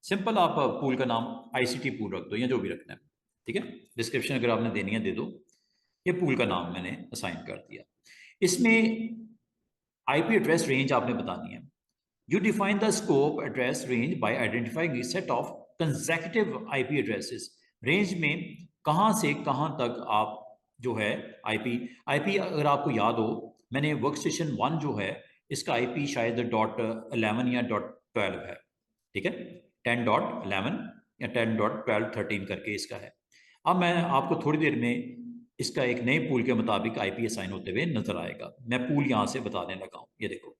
Speaker 1: सिंपल आप पूल का नाम आईसीटी पूल रख दो या जो भी रखना है, ठीक है। डिस्क्रिप्शन अगर आपने देनी है दे दो। ये पूल का नाम मैंने असाइन कर दिया। इसमें आईपी एड्रेस रेंज आपने बतानी है। You define the scope address range bye identifying set of consecutive IP addresses. Range में कहां से कहां तक आप जो है आईपी आईपी अगर आपको याद हो, मैंने वर्क स्टेशन 1 जो है इसका आईपी शायद .11 या .12 है, ठीक है। 10.11 या 10.12 13 करके इसका है। अब मैं आपको थोड़ी देर में इसका एक नए पूल के मुताबिक आईपी असाइन होते हुए नजर आएगा। मैं पूल यहां से बताने लगा हूं, ये देखो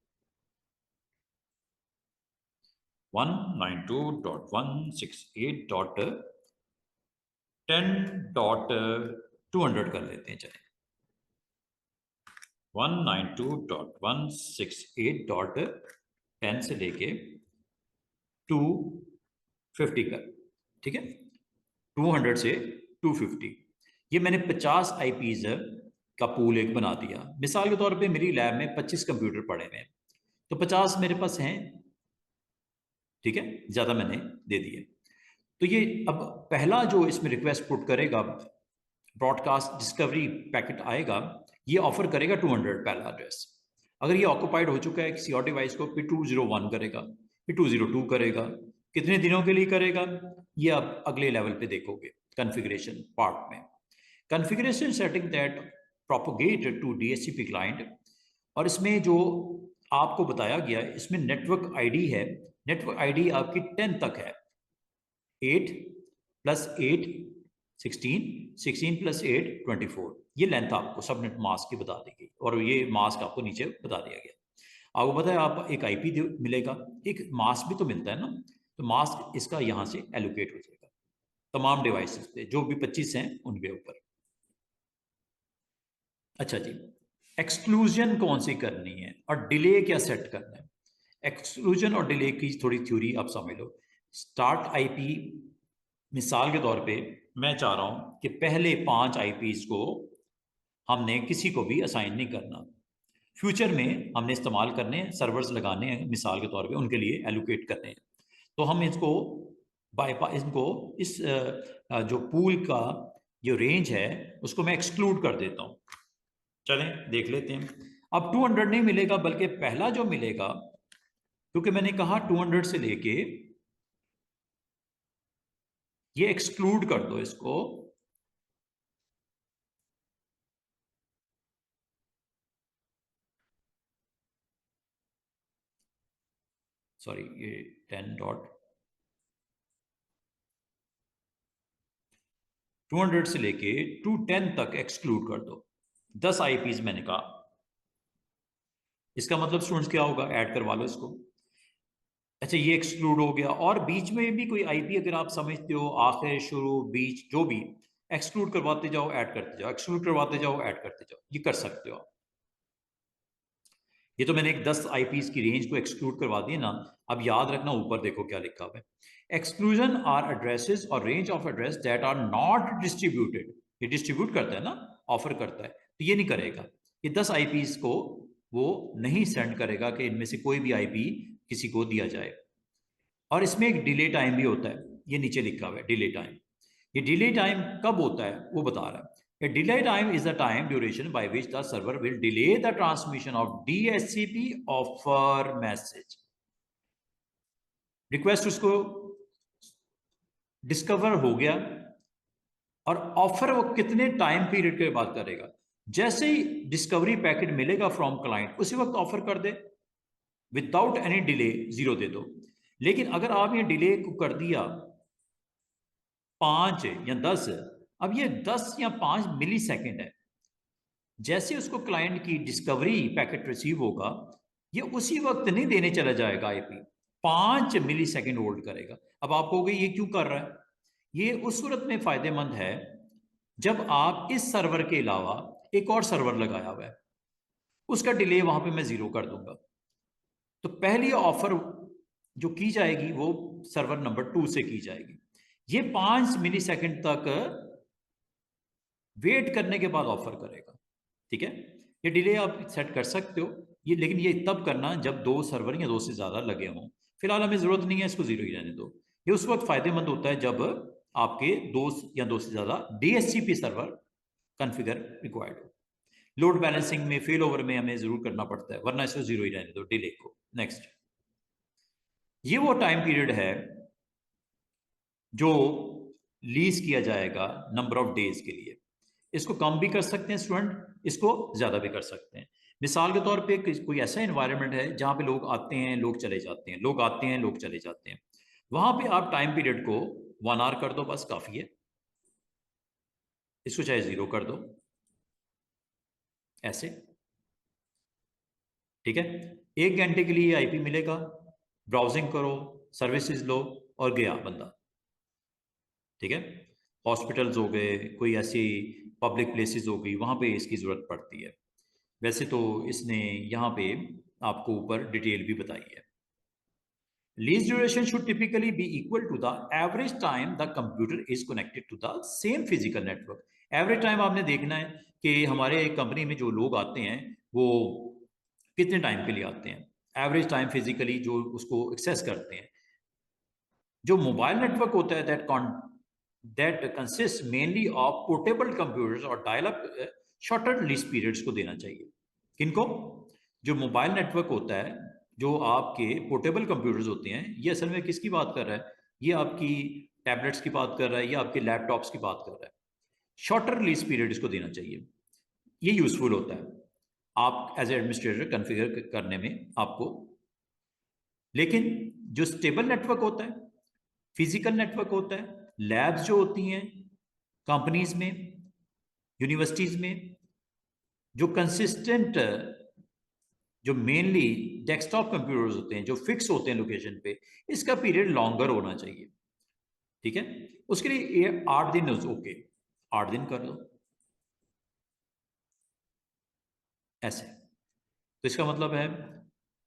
Speaker 1: 192.168.10.200 कर लेते हैं, चले 192.168.10 से लेके 250 कर, ठीक है। 200 से 250, ये मैंने 50 आईपीज का पूल एक बना दिया। मिसाल के तौर पे मेरी लैब में 25 कंप्यूटर पड़े हुए हैं, तो 50 मेरे पास हैं, ठीक है, ज्यादा मैंने दे दिए। तो ये अब पहला जो इसमें रिक्वेस्ट पुट करेगा, ब्रॉडकास्ट डिस्कवरी पैकेट आएगा, ये ऑफर करेगा 200 पहला एड्रेस। अगर ये ऑक्युपाइड हो चुका है किसी और डिवाइस को, फिर 201 करेगा, फिर 202 करेगा। कितने दिनों के लिए करेगा ये आप अगले लेवल पे देखोगे कॉन्फ़िगरेशन पार्ट में। Configuration setting that propagate to DHCP client, और इसमें जो आपको बताया गया है इसमें नेटवर्क आईडी है। नेटवर्क आईडी आपकी 10 तक है, 8 + 8 16, 16 + 8 24। ये लेंथ आपको सबनेट मास्क की बता दी गई और ये मास्क आपको नीचे बता दिया गया। आपको पता है आप एक आईपी मिलेगा, एक मास्क भी तो मिलता है ना, तो मास्क इसका यहां से एलोकेट हो जाएगा तमाम डिवाइसेस पे, जो भी 25 हैं उनके ऊपर। अच्छा जी, एक्सक्लूजन कौन सी करनी है और डिले क्या सेट करना है। एक्सक्लूजन और डिले की थोड़ी थ्योरी आप समझ लो। स्टार्ट आईपी, मिसाल के तौर पे मैं चाह रहा हूं कि पहले 5 आईपीज को हमने किसी को भी असाइन नहीं करना, फ्यूचर में हमने इस्तेमाल करने हैं, सर्वर्स लगाने हैं मिसाल के तौर पे, उनके लिए एलोकेट करने हैं। तो हम इसको बाईपास, इनको इस जो पूल का जो रेंज है उसको मैं एक्सक्लूड कर देता हूं। चलें देख लेते हैं। अब 200 नहीं मिलेगा, बल्कि पहला जो मिलेगा, क्योंकि मैंने कहा 200 से लेके ये एक्सक्लूड कर दो इसको, सॉरी ये 200 से लेके 210 तक एक्सक्लूड कर दो। 10 आईपीज मैंने कहा। इसका मतलब स्टूडेंट्स क्या होगा, ऐड करवा लो इसको। अच्छा ये एक्सक्लूड हो गया, और बीच में भी कोई आईपी अगर आप समझते हो, आखिर शुरू बीच जो भी, एक्सक्लूड करवाते जाओ ऐड करते जाओ, एक्सक्लूड करवाते जाओ ऐड करते जाओ, ये कर सकते हो आप। ये तो मैंने एक 10 आईपीज की रेंज को एक्सक्लूड करवा दी ना। अब याद रखना ऊपर देखो क्या लिखा हुआ है, एक्सक्लूजन आर एड्रेसेस और range of address that are not distributed. ये डिस्ट्रीब्यूट करता है ना, ऑफर करता है, तो ये नहीं करेगा। ये 10 आईपीज को वो नहीं सेंड करेगा कि इनमें से कोई भी आईपी किसी को दिया जाए। और इसमें एक डिले टाइम भी होता है, ये नीचे लिखा हुआ है डिले टाइम। ये डिले टाइम कब होता है वो बता रहा है। A delay time is the time duration by which the server will delay the transmission of DHCP offer message. Request उसको डिस्कवर हो गया, और ऑफर वो कितने टाइम पीरियड के बाद करेगा। जैसे ही डिस्कवरी पैकेट मिलेगा फ्रॉम क्लाइंट, उसी वक्त ऑफर कर दे, विदाउट एनी डिले 0 दे दो। लेकिन अगर आप ये डिले को कर दिया 5 या 10, अब ये 10 या 5 मिली सेकेंड है, जैसे उसको क्लाइंट की डिस्कवरी पैकेट रिसीव होगा, ये उसी वक्त नहीं देने चला जाएगा आईपी, 5 मिली सेकेंड होल्ड करेगा। अब आप कहोगे ये क्यों कर रहा है, ये उस सूरत में फायदेमंद है जब आप इस सर्वर के अलावा एक और सर्वर लगाया हुआ है, उसका डिले वहां पे मैं 0 कर दूंगा। तो पहली ऑफर जो की जाएगी वो सर्वर नंबर 2 से की जाएगी। ये 5 मिली सेकेंड तक वेट करने के बाद ऑफर करेगा, ठीक है। ये डिले आप सेट कर सकते हो, ये, लेकिन ये तब करना जब 2 सर्वर या 2 से ज़्यादा लगे हों। फिलहाल हमें ज़रूरत नहीं है, इसको 0 ही रहने दो। ये उस वक्त फ़ायदेमंद होता है जब आपके 2 या 2 से ज़्यादा DHCP सर्वर कॉन्फ़िगर रिक्वायर्ड हो। लोड बैलेंसिंग में, फेल ओवर में हमें ज़रूर करना पड़ता है, वरना इसको 0 ही रहने दो, डिले को। नेक्स्ट, ये वो टाइम पीरियड है जो लीज किया जाएगा नंबर ऑफ डेज के लिए। इसको कम भी कर सकते हैं स्टूडेंट, इसको ज़्यादा भी कर सकते हैं। मिसाल के तौर पे कोई ऐसा एनवायरनमेंट है जहाँ पे लोग आते हैं, लोग चले जाते हैं, लोग आते हैं, लोग चले जाते हैं, वहाँ पे आप टाइम पीरियड को 1 आवर कर दो, बस काफ़ी है। इसको चाहे 0 कर दो, ऐसे, ठीक है। 1 घंटे के लिए IP मिलेगा, ब्राउजिंग करो, सर्विसेज लो और गया बंदा, ठीक है। हॉस्पिटल्स हो गए, कोई ऐसी पब्लिक प्लेसेस हो गई, वहाँ पे इसकी ज़रूरत पड़ती है। वैसे तो इसने यहाँ पे आपको ऊपर डिटेल भी बताई है। Lease duration should typically be equal to the average time the computer is connected to the same physical network. Average time आपने देखना है कि हमारे कंपनी में जो लोग आते हैं वो कितने टाइम के लिए आते हैं, एवरेज टाइम फिजिकली जो उसको एक्सेस करते हैं। जो मोबाइल नेटवर्क होता है that consist mainly of portable computers और dial up shorter lease periods को देना चाहिए। किनको? जो मोबाइल नेटवर्क होता है, जो आपके पोर्टेबल कंप्यूटर्स होते हैं, ये असल में किसकी बात कर रहा है? ये आपकी टैबलेट्स की बात कर रहा है, या आपके लैपटॉप्स की बात कर रहा है। शॉर्टर लीज पीरियड इसको देना चाहिए, ये यूजफुल होता है आप एज एडमिनिस्ट्रेटर कन्फिगर करने में आपको। लेकिन जो स्टेबल नेटवर्क होता है, फिजिकल नेटवर्क होता है, लैब्स जो होती हैं कंपनीज में, यूनिवर्सिटीज में, जो कंसिस्टेंट, जो मेनली डेस्कटॉप कंप्यूटर्स होते हैं, जो फिक्स होते हैं लोकेशन पे, इसका पीरियड लॉन्गर होना चाहिए, ठीक है। उसके लिए ये 8 दिन, ओके, 8 दिन कर लो, ऐसे। तो इसका मतलब है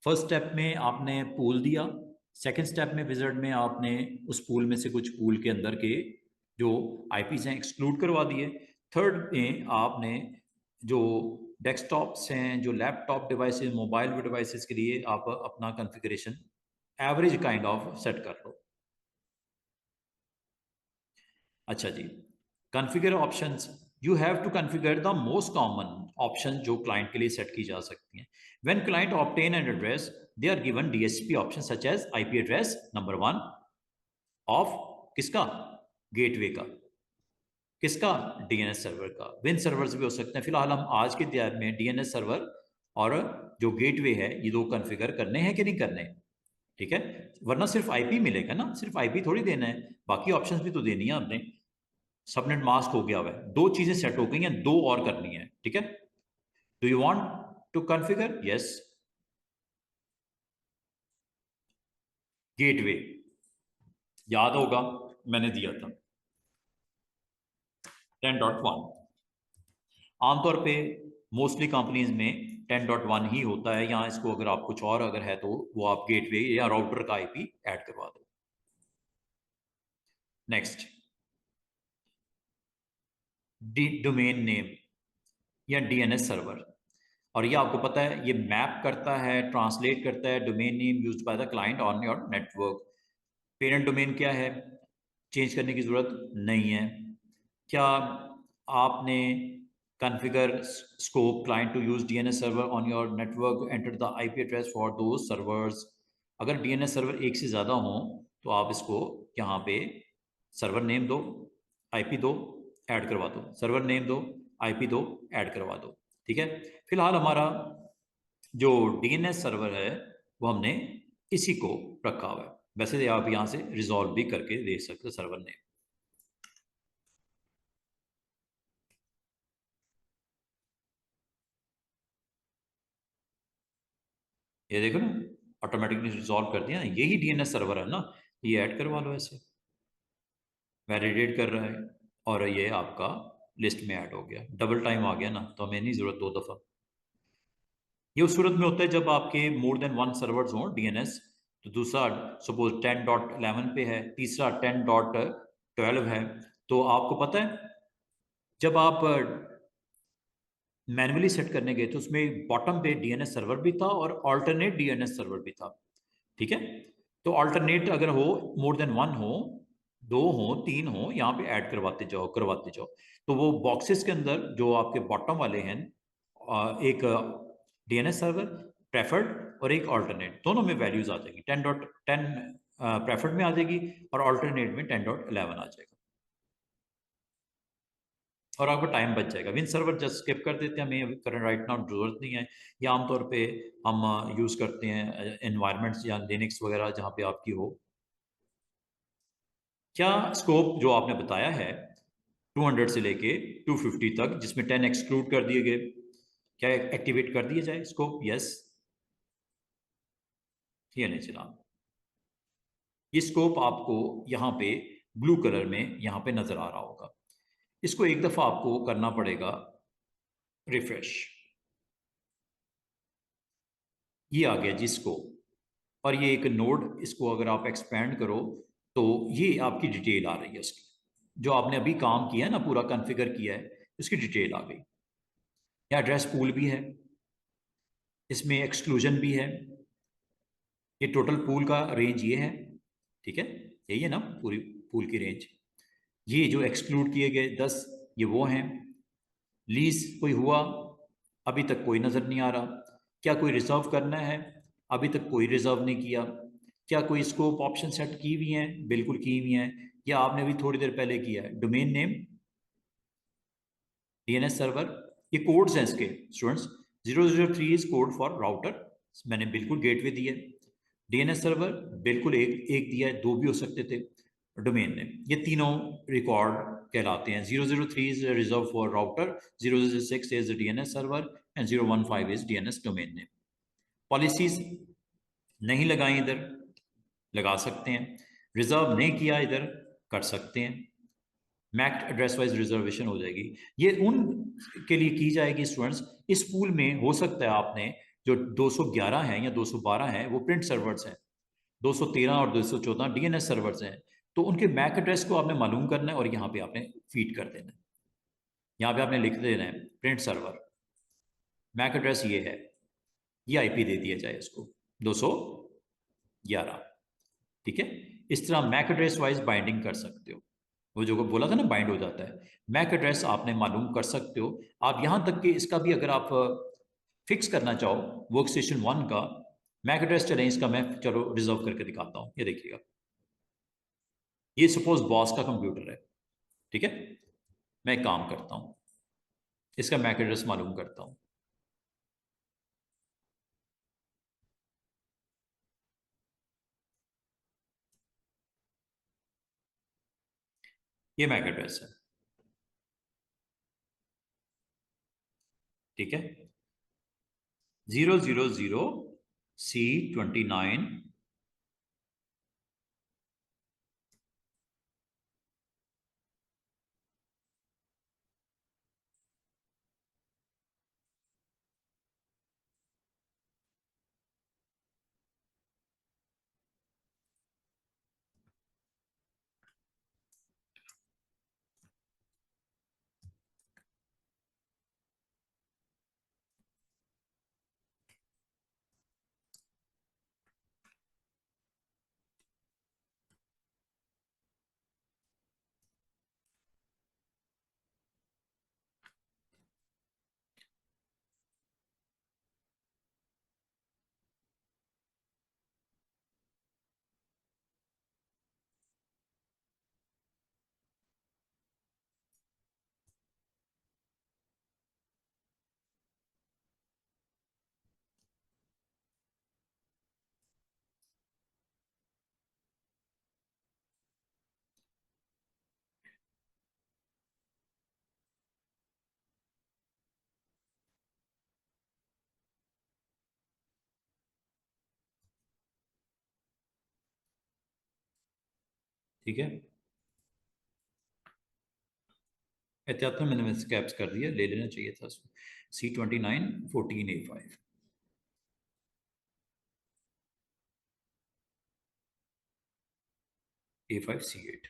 Speaker 1: फर्स्ट स्टेप में आपने पूल दिया, सेकंड स्टेप में विजिट में आपने उस पूल में से कुछ पूल के अंदर के जो आईपीज हैं एक्सक्लूड करवा दिए। थर्ड में आपने जो डेस्कटॉप्स हैं, जो लैपटॉप डिवाइसेस, मोबाइल डिवाइसेस के लिए आप अपना configuration average kind of set कर लो। अच्छा जी, configure options, you have to configure the most common option जो क्लाइंट के लिए सेट की जा सकती हैं। When client obtain an address, they are given DHCP option such as IP address number 1 of किसका? गेटवे का। किसका? DNS सर्वर का। विन सर्वर्स भी हो सकते हैं। फिलहाल हम आज के दौर में DNS सर्वर और जो गेटवे है, ये 2 कॉन्फ़िगर करने हैं कि नहीं करने, ठीक है। वरना सिर्फ IP मिलेगा ना, सिर्फ IP थोड़ी देना है, बाकी ऑप्शंस भी तो देनी है आपने। सबनेट मास्क हो गया हुआ है, 2 चीजें सेट हो गई हैं, 2 और करनी है, ठीक है। Do you want to configure? Yes. Gateway याद होगा, मैंने दिया था 10.1। आमतौर पे मोस्टली कंपनीज में 10.1 ही होता है। यहाँ इसको अगर आप कुछ और अगर है तो वो आप गेटवे या राउटर का IP ऐड करवा दो। नेक्स्ट, डोमेन नेम या DNS सर्वर, और ये आपको पता है ये मैप करता है, ट्रांसलेट करता है domain name used by the client on your network. Parent domain क्या है, चेंज करने की जरूरत नहीं है। क्या आपने configure scope client to use DNS server on your network, enter the IP address for those servers. अगर DNS सर्वर एक से ज़्यादा हो तो आप इसको यहाँ पे सर्वर नेम दो, IP दो, ऐड करवा दो, सर्वर नेम दो, IP दो, ऐड करवा दो, ठीक है। फिलहाल हमारा जो DNS सर्वर है वो हमने इसी को रखा हुआ है। वैसे आप यहाँ से रिजॉल्व भी करके दे सकते हो सर्वर नेम। ये देखो ना, ऑटोमेटिकली रिजॉल्व कर दिया, यही DNS सर्वर है ना, ये ऐड करवा लो ऐसे, वैलिडेट कर रहा है और ये आपका लिस्ट में ऐड हो गया। डबल टाइम आ गया ना, तो हमें नहीं जरूरत 2 दफ़ा। ये उस सूरत में होता है जब आपके मोर देन 1 सर्वर्स हों DNS। तो दूसरा सपोज 10.11 पे है, तीसरा 10.12 है। तो आपको पता है जब आप मैनुअली सेट करने गए तो उसमें बॉटम पे डीएनएस सर्वर भी था और ऑल्टरनेट डीएनएस सर्वर भी था। ठीक है, तो ऑल्टरनेट अगर हो, मोर देन वन हो, दो हो, तीन हो, यहाँ पे ऐड करवाते जाओ करवाते जाओ। तो वो बॉक्सेस के अंदर जो आपके बॉटम वाले हैं, एक डीएनएस सर्वर प्रेफर्ड और एक ऑल्टरनेट, दोनों में वैल्यूज आ जाएगी। 10.10 प्रेफर्ड में आ जाएगी और ऑल्टरनेट में 10.11 आ जाएगा, और आपका टाइम बच जाएगा। विन सर्वर जस्ट स्किप कर देते हैं, हमें अभी करंट राइट नाउ जरूरत नहीं है। या आमतौर पे हम यूज़ करते हैं एनवायरमेंट्स या लिनक्स वगैरह जहाँ पे आपकी हो। क्या स्कोप जो आपने बताया है 200 से लेके 250 तक, जिसमें 10 एक्सक्लूड कर दिए गए, क्या एक्टिवेट कर दिया जाए स्कोप? यस या नहीं जनाब? ये स्कोप आपको यहाँ पे ब्लू कलर में यहाँ पे नजर आ रहा होगा। इसको एक दफा आपको करना पड़ेगा रिफ्रेश। ये आ गया जिसको, और ये एक नोड, इसको अगर आप एक्सपेंड करो तो ये आपकी डिटेल आ रही है उसकी, जो आपने अभी काम किया है ना, पूरा कॉन्फ़िगर किया है, उसकी डिटेल आ गई। या एड्रेस पूल भी है, इसमें एक्सक्लूजन भी है। ये टोटल पूल का रेंज ये है, ठीक है, यही है ना पूरी पूल की रेंज। ये जो एक्सक्लूड किए गए 10, ये वो हैं। लीज कोई हुआ, अभी तक कोई नज़र नहीं आ रहा। क्या कोई रिजर्व करना है? अभी तक कोई रिजर्व नहीं किया। क्या कोई स्कोप ऑप्शन सेट की हुई हैं? बिल्कुल की हुई हैं, या आपने अभी थोड़ी देर पहले किया है। डोमेन नेम डीएनएस सर्वर, ये कोड्स हैं इसके students. 003 is code for router, मैंने बिल्कुल गेटवे दिया है। डीएनएस सर्वर बिल्कुल एक एक दिया है, दो भी हो सकते थे। डोमेन नेम, ये तीनों रिकॉर्ड कहलाते हैं। 003 is reserve for router, 006 is DNS server and 015 is DNS domain name. Policies नहीं लगाई इधर, लगा सकते हैं। रिजर्व नहीं किया इधर, कर सकते हैं। मैक्ड एड्रेस वाइज रिजर्वेशन हो जाएगी। ये उन के लिए की जाएगी स्टूडेंट्स, इस पूल में हो सकता है आपने जो 211 हैं या 212 हैं वो प्रिंट सर्वर्स हैं, 213 और 214 डीएनएस सर्वर्स हैं। तो उनके मैक एड्रेस को आपने मालूम करना है और यहाँ पे आपने फीड कर देना है। यहाँ पे आपने लिख देना है प्रिंट सर्वर, मैक एड्रेस ये है, ये आईपी दे दिया जाए इसको 211। ठीक है, इस तरह मैक एड्रेस वाइज बाइंडिंग कर सकते हो। वो जो बोला था ना बाइंड हो जाता है, मैक एड्रेस आपने मालूम कर सकते हो। आप यहां तक कि इसका भी अगर आप फिक्स करना चाहो, वर्क स्टेशन 1 का मैक एड्रेस, चलें इसका मैं चलो रिजर्व करके दिखाता हूं। ये देखिएगा, ये सपोज बॉस का कंप्यूटर है, ठीक है। मैं एक काम करता हूं, इसका मैक एड्रेस मालूम करता हूं। ये मैक एड्रेस है, ठीक है। 000C29। ठीक है, एहतियात में मैंने कैप्स कर दिया, ले लेना चाहिए था उसको। C29 14A5, A5 C8।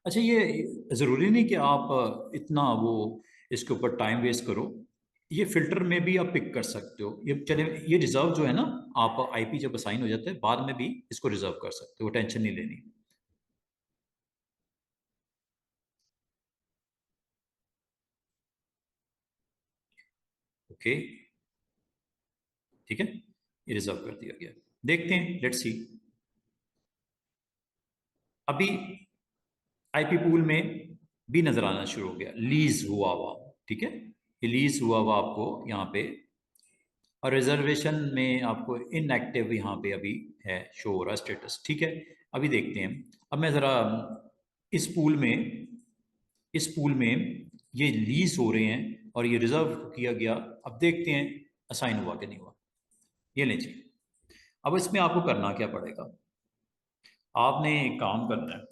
Speaker 1: अच्छा, ये ज़रूरी नहीं कि आप इतना वो इसके ऊपर टाइम वेस्ट करो। ये फिल्टर में भी आप पिक कर सकते हो। ये चले, ये रिजर्व जो है ना, आप आईपी जब असाइन हो जाता है बाद में भी इसको रिजर्व कर सकते हो, टेंशन नहीं लेनी। ओके, ठीक है, ये रिजर्व कर दिया गया। देखते हैं, लेट्स सी। अभी आईपी पूल में भी नजर आना शुरू हो गया, लीज हुआ हुआ। ठीक है, ये लीज हुआ हुआ आपको यहाँ पे, और रिजर्वेशन में आपको इनएक्टिव यहाँ पे अभी है, शो हो रहा है स्टेटस। ठीक है, अभी देखते हैं। अब मैं ज़रा इस पूल में इस पूल में ये लीज हो रहे हैं और ये रिजर्व किया गया। अब देखते हैं असाइन हुआ कि नहीं हुआ। ये लीजिए, अब इसमें आपको करना क्या पड़ेगा, आपने एक काम करना है,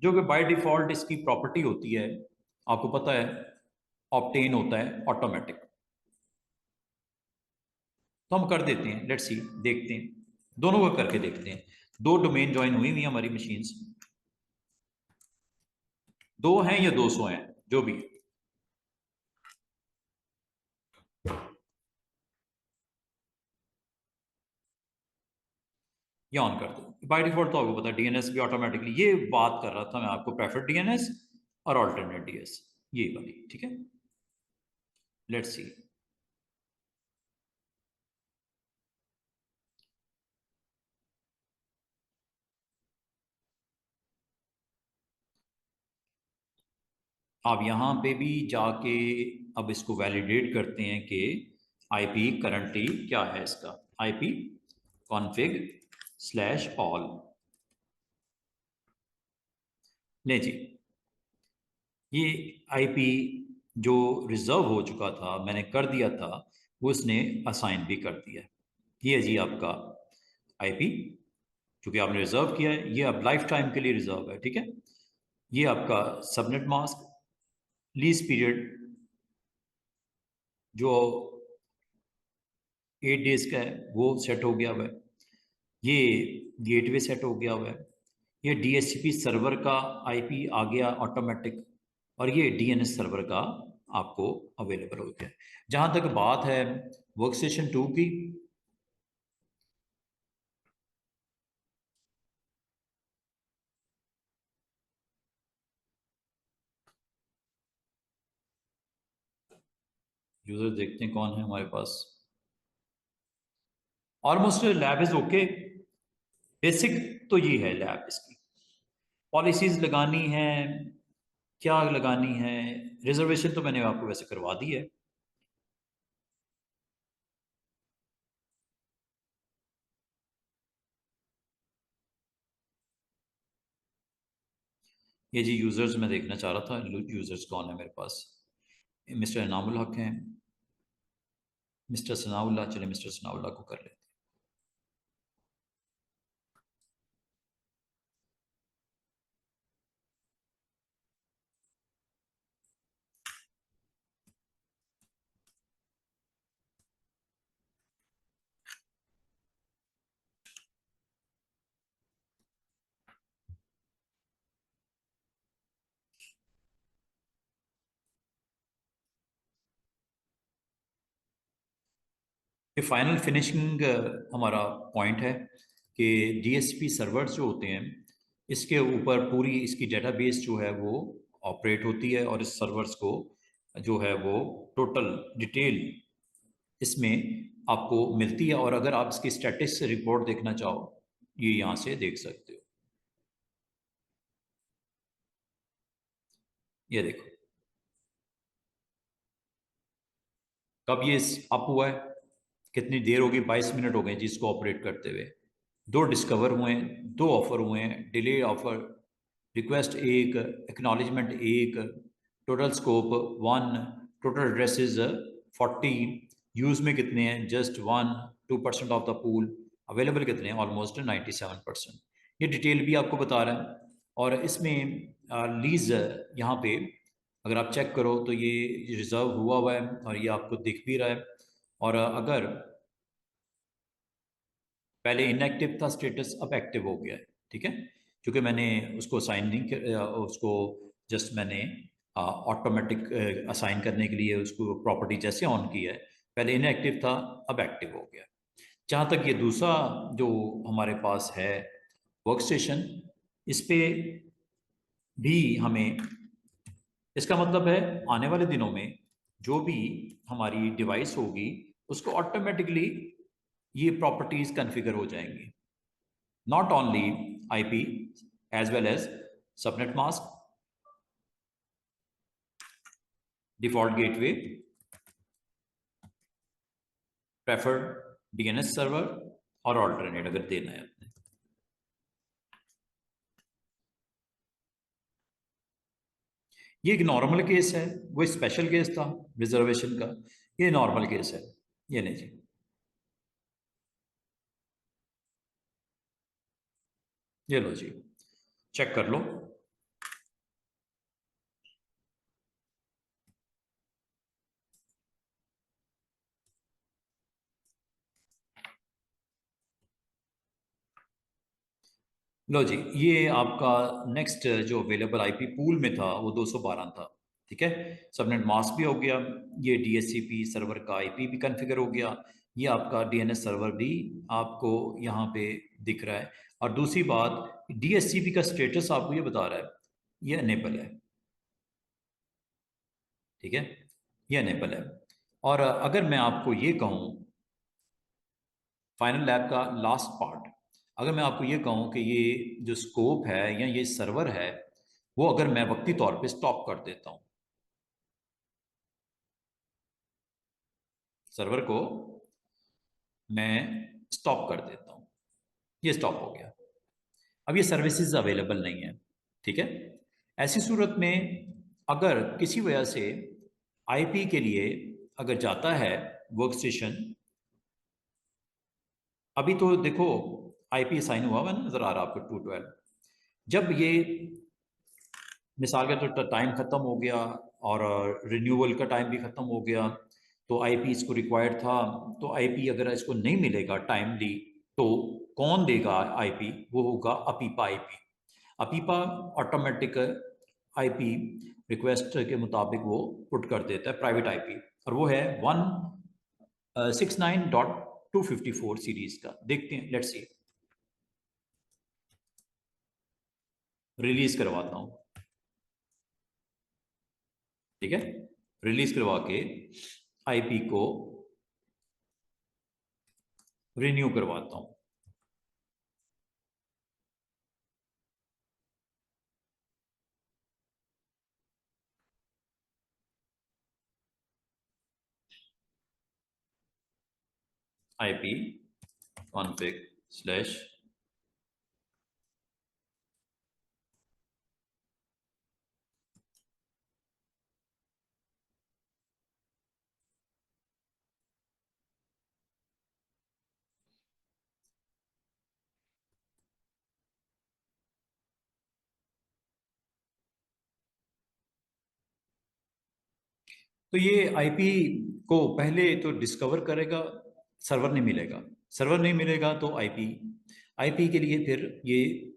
Speaker 1: जो कि बाय डिफॉल्ट इसकी प्रॉपर्टी होती है, आपको पता है, ऑब्टेन होता है ऑटोमेटिक। तो हम कर देते हैं, लेट्स सी, देखते हैं, दोनों का करके देखते हैं। दो डोमेन ज्वाइन हुई हुई हमारी मशीन्स, दो हैं या 200 हैं, जो भी है। ये ऑन कर दो। बाय डिफॉल्ट तो आपको पता है डीएनएस भी ऑटोमेटिकली, ये बात कर रहा था मैं आपको, प्रेफर्ड डीएनएस और अल्टरनेट डीएस, ये वाली। ठीक है, लेट्स सी। आप यहाँ पे भी जाके अब इसको वैलिडेट करते हैं कि आईपी करंटली क्या है इसका, आईपी कॉन्फ़िग स्लैश ऑल। ले जी, ये आईपी जो रिजर्व हो चुका था, मैंने कर दिया था, वो उसने असाइन भी कर दिया है। ये है जी आपका आईपी, क्योंकि आपने रिजर्व किया है, ये अब लाइफ टाइम के लिए रिजर्व है। ठीक है, ये आपका सबनेट मास्क लीज पीरियड जो 8 डेज का है वो सेट हो गया हुआ है। ये गेटवे सेट हो गया हुआ है। ये डीएचसीपी सर्वर का आईपी आ गया ऑटोमेटिक, और ये डीएनएस सर्वर का आपको अवेलेबल हो गया है। जहाँ तक बात है वर्क स्टेशन 2 की, यूजर देखते हैं कौन है हमारे पास। Almost lab is okay, basic तो ये है लैब इसकी। पॉलिसीज लगानी है, क्या लगानी है, रिजर्वेशन तो मैंने आपको वैसे करवा दी है। ये जी यूजर्स मैं देखना चाह रहा था, यूजर्स कौन है मेरे पास। मिस्टर इनामुल हक हैं, मिस्टर सनाउल्लाह, चले मिस्टर सनाउल्लाह को कर लेते हैं। ये फाइनल फिनिशिंग हमारा पॉइंट है कि डीएसपी सर्वर्स जो होते हैं, इसके ऊपर पूरी इसकी डेटाबेस जो है वो ऑपरेट होती है, और इस सर्वर्स को जो है वो टोटल डिटेल इसमें आपको मिलती है। और अगर आप इसकी स्टैटिस रिपोर्ट देखना चाहो, ये यहाँ से देख सकते हो। ये देखो, कब ये अप हुआ है, कितनी देर होगी, 22 मिनट हो गए जिसको ऑपरेट करते हुए। दो डिस्कवर हुए हैं, दो ऑफर हुए हैं, डिले ऑफर, रिक्वेस्ट एक, एक्नॉलेजमेंट एक, total scope 1, total addresses 40, use में कितने हैं, just 1-2% of the pool, available कितने हैं, ऑलमोस्ट 97%। ये डिटेल भी आपको बता रहा है। और इसमें लीज यहाँ पे अगर आप चेक करो तो ये रिजर्व हुआ हुआ है, और ये आपको दिख भी रहा है। और अगर पहले इनएक्टिव था स्टेटस, अब एक्टिव हो गया है। ठीक है, क्योंकि मैंने उसको असाइन नहीं किया, उसको जस्ट मैंने ऑटोमेटिक असाइन करने के लिए उसको प्रॉपर्टी जैसे ऑन की है, पहले इनएक्टिव था, अब एक्टिव हो गया। जहाँ तक ये दूसरा जो हमारे पास है वर्क स्टेशन, इस पे भी हमें, इसका मतलब है आने वाले दिनों में जो भी हमारी डिवाइस होगी उसको ऑटोमेटिकली ये प्रॉपर्टीज कॉन्फ़िगर हो जाएंगी, not only IP as well as subnet mask, default gateway, preferred DNS server और ऑल्टरनेट अगर देना है आपने। ये एक नॉर्मल केस है, वो स्पेशल केस था रिजर्वेशन का, ये नॉर्मल केस है, ये नहीं जी। ये लो जी, चेक कर लो। लो जी, ये आपका नेक्स्ट जो अवेलेबल आईपी पूल में था वो 212 था, ठीक है। सबनेट मास्क भी हो गया, ये डीएचसीपी सर्वर का आईपी भी कॉन्फ़िगर हो गया, ये आपका डीएनएस सर्वर भी आपको यहाँ पे दिख रहा है। और दूसरी बात, डीएचसीपी का स्टेटस आपको ये बता रहा है, ये अनेबल है, ठीक है, ये अनेबल है। और अगर मैं आपको ये कहूँ फाइनल लैब का लास्ट पार्ट, अगर मैं आपको ये कहूँ कि ये जो स्कोप है या ये सर्वर है, वो अगर मैं वक्ती तौर पे स्टॉप कर देता हूँ, सर्वर को मैं स्टॉप कर देता हूँ, ये स्टॉप हो गया, अब ये सर्विसेज अवेलेबल नहीं है, ठीक है। ऐसी सूरत में अगर किसी वजह से आईपी के लिए अगर जाता है वर्क स्टेशन, अभी तो देखो आईपी साइन हुआ हुआ है ना, नजर आ रहा है आपको 212, जब ये मिसाल के तो टाइम ख़त्म हो गया और रिन्यूअल का टाइम भी ख़त्म हो गया, तो आईपी इसको रिक्वायर्ड था, तो आईपी अगर इसको नहीं मिलेगा टाइमली, तो कौन देगा आईपी, वो होगा अपीपा आईपी। अपीपा ऑटोमेटिक आईपी रिक्वेस्ट के मुताबिक वो पुट कर देता है प्राइवेट आईपी, और वो है 169.254 सीरीज का। देखते हैं, लेट्स सी, रिलीज करवाता हूँ, ठीक है, रिलीज करवा के आईपी को रिन्यू करवाता हूँ। आईपी कॉन्फ़िग स्लैश तो ये आईपी को पहले तो डिस्कवर करेगा, सर्वर नहीं मिलेगा, सर्वर नहीं मिलेगा तो आईपी, आईपी के लिए फिर ये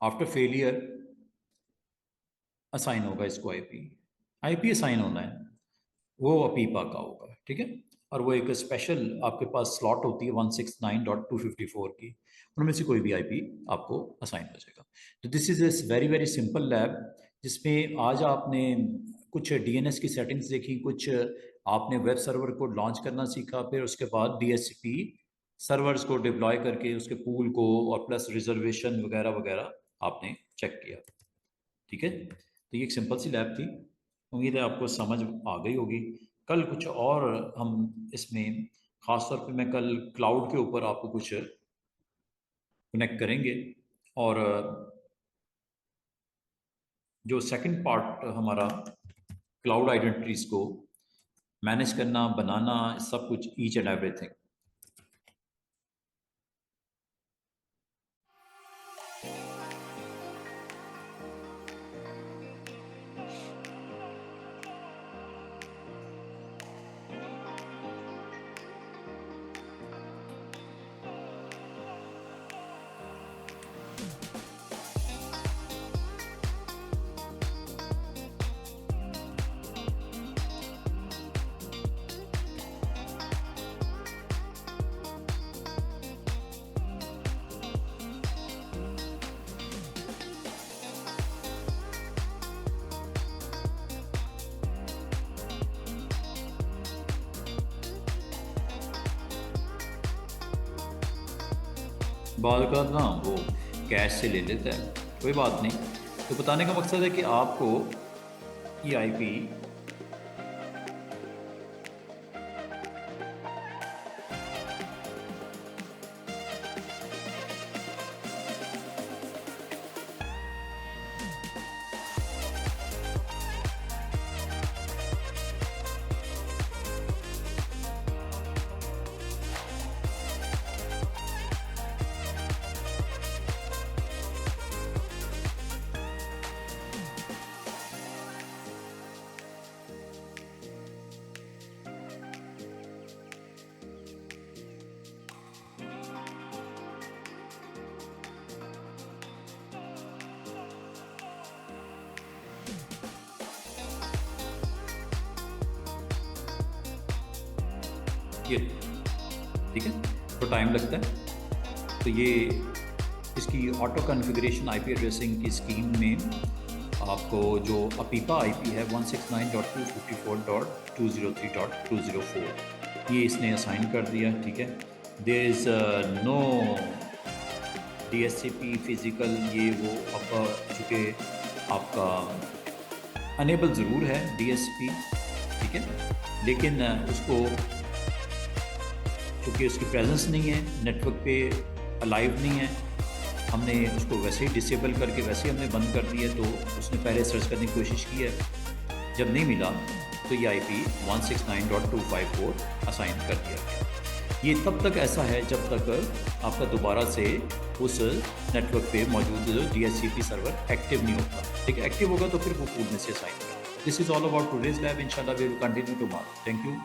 Speaker 1: आफ्टर फेलियर असाइन होगा इसको आईपी, आईपी असाइन होना है, वो अपीपा का होगा, ठीक है। और वो एक स्पेशल आपके पास स्लॉट होती है 169.254 की, उनमें से कोई भी आईपी आपको असाइन हो जाएगा। तो this is a very very simple lab, जिसमें आज आपने कुछ डीएनएस की सेटिंग्स देखी, कुछ आपने वेब सर्वर को लॉन्च करना सीखा, फिर उसके बाद डीएचसीपी सर्वर्स को डिप्लॉय करके उसके पूल को और प्लस रिजर्वेशन वगैरह वगैरह आपने चेक किया, ठीक है। तो ये एक सिंपल सी लैब थी, उम्मीद है आपको समझ आ गई होगी। कल कुछ और हम इसमें, ख़ास तौर पे मैं कल क्लाउड के ऊपर आपको कुछ कनेक्ट करेंगे, और जो सेकंड पार्ट हमारा क्लाउड आइडेंटिटीज़ को मैनेज करना, बनाना, सब कुछ, ईच एंड एवरीथिंग। बाद का ना वो कैश से ले लेता है, कोई बात नहीं। तो बताने का मकसद है कि आपको ये आईपी ये, ठीक है, तो टाइम लगता है। तो ये इसकी ऑटो कॉन्फ़िगरेशन आईपी एड्रेसिंग की स्कीम में आपको जो अपीपा आईपी है 169.254.203.204 ये इसने असाइन कर दिया, ठीक है। There is no DHCP physical ये वो आपका चूँकि आपका अनेबल ज़रूर है डीएचसीपी, ठीक है, लेकिन उसको क्योंकि उसकी प्रेजेंस नहीं है नेटवर्क पे, अलाइव नहीं है, हमने उसको वैसे ही डिसेबल करके वैसे ही हमने बंद कर दिया। तो उसने पहले सर्च करने की कोशिश की है, जब नहीं मिला तो ये आईपी 169.254 असाइन कर दिया गया। ये तब तक ऐसा है जब तक आपका दोबारा से उस नेटवर्क पे मौजूद डीएचसीपी सर्वर एक्टिव नहीं होता। ठीक है, एक्टिव होगा तो फिर वो पूल में से असाइन करेगा। This is all about today's lab. इंशाल्लाह we will continue tomorrow. Thank you.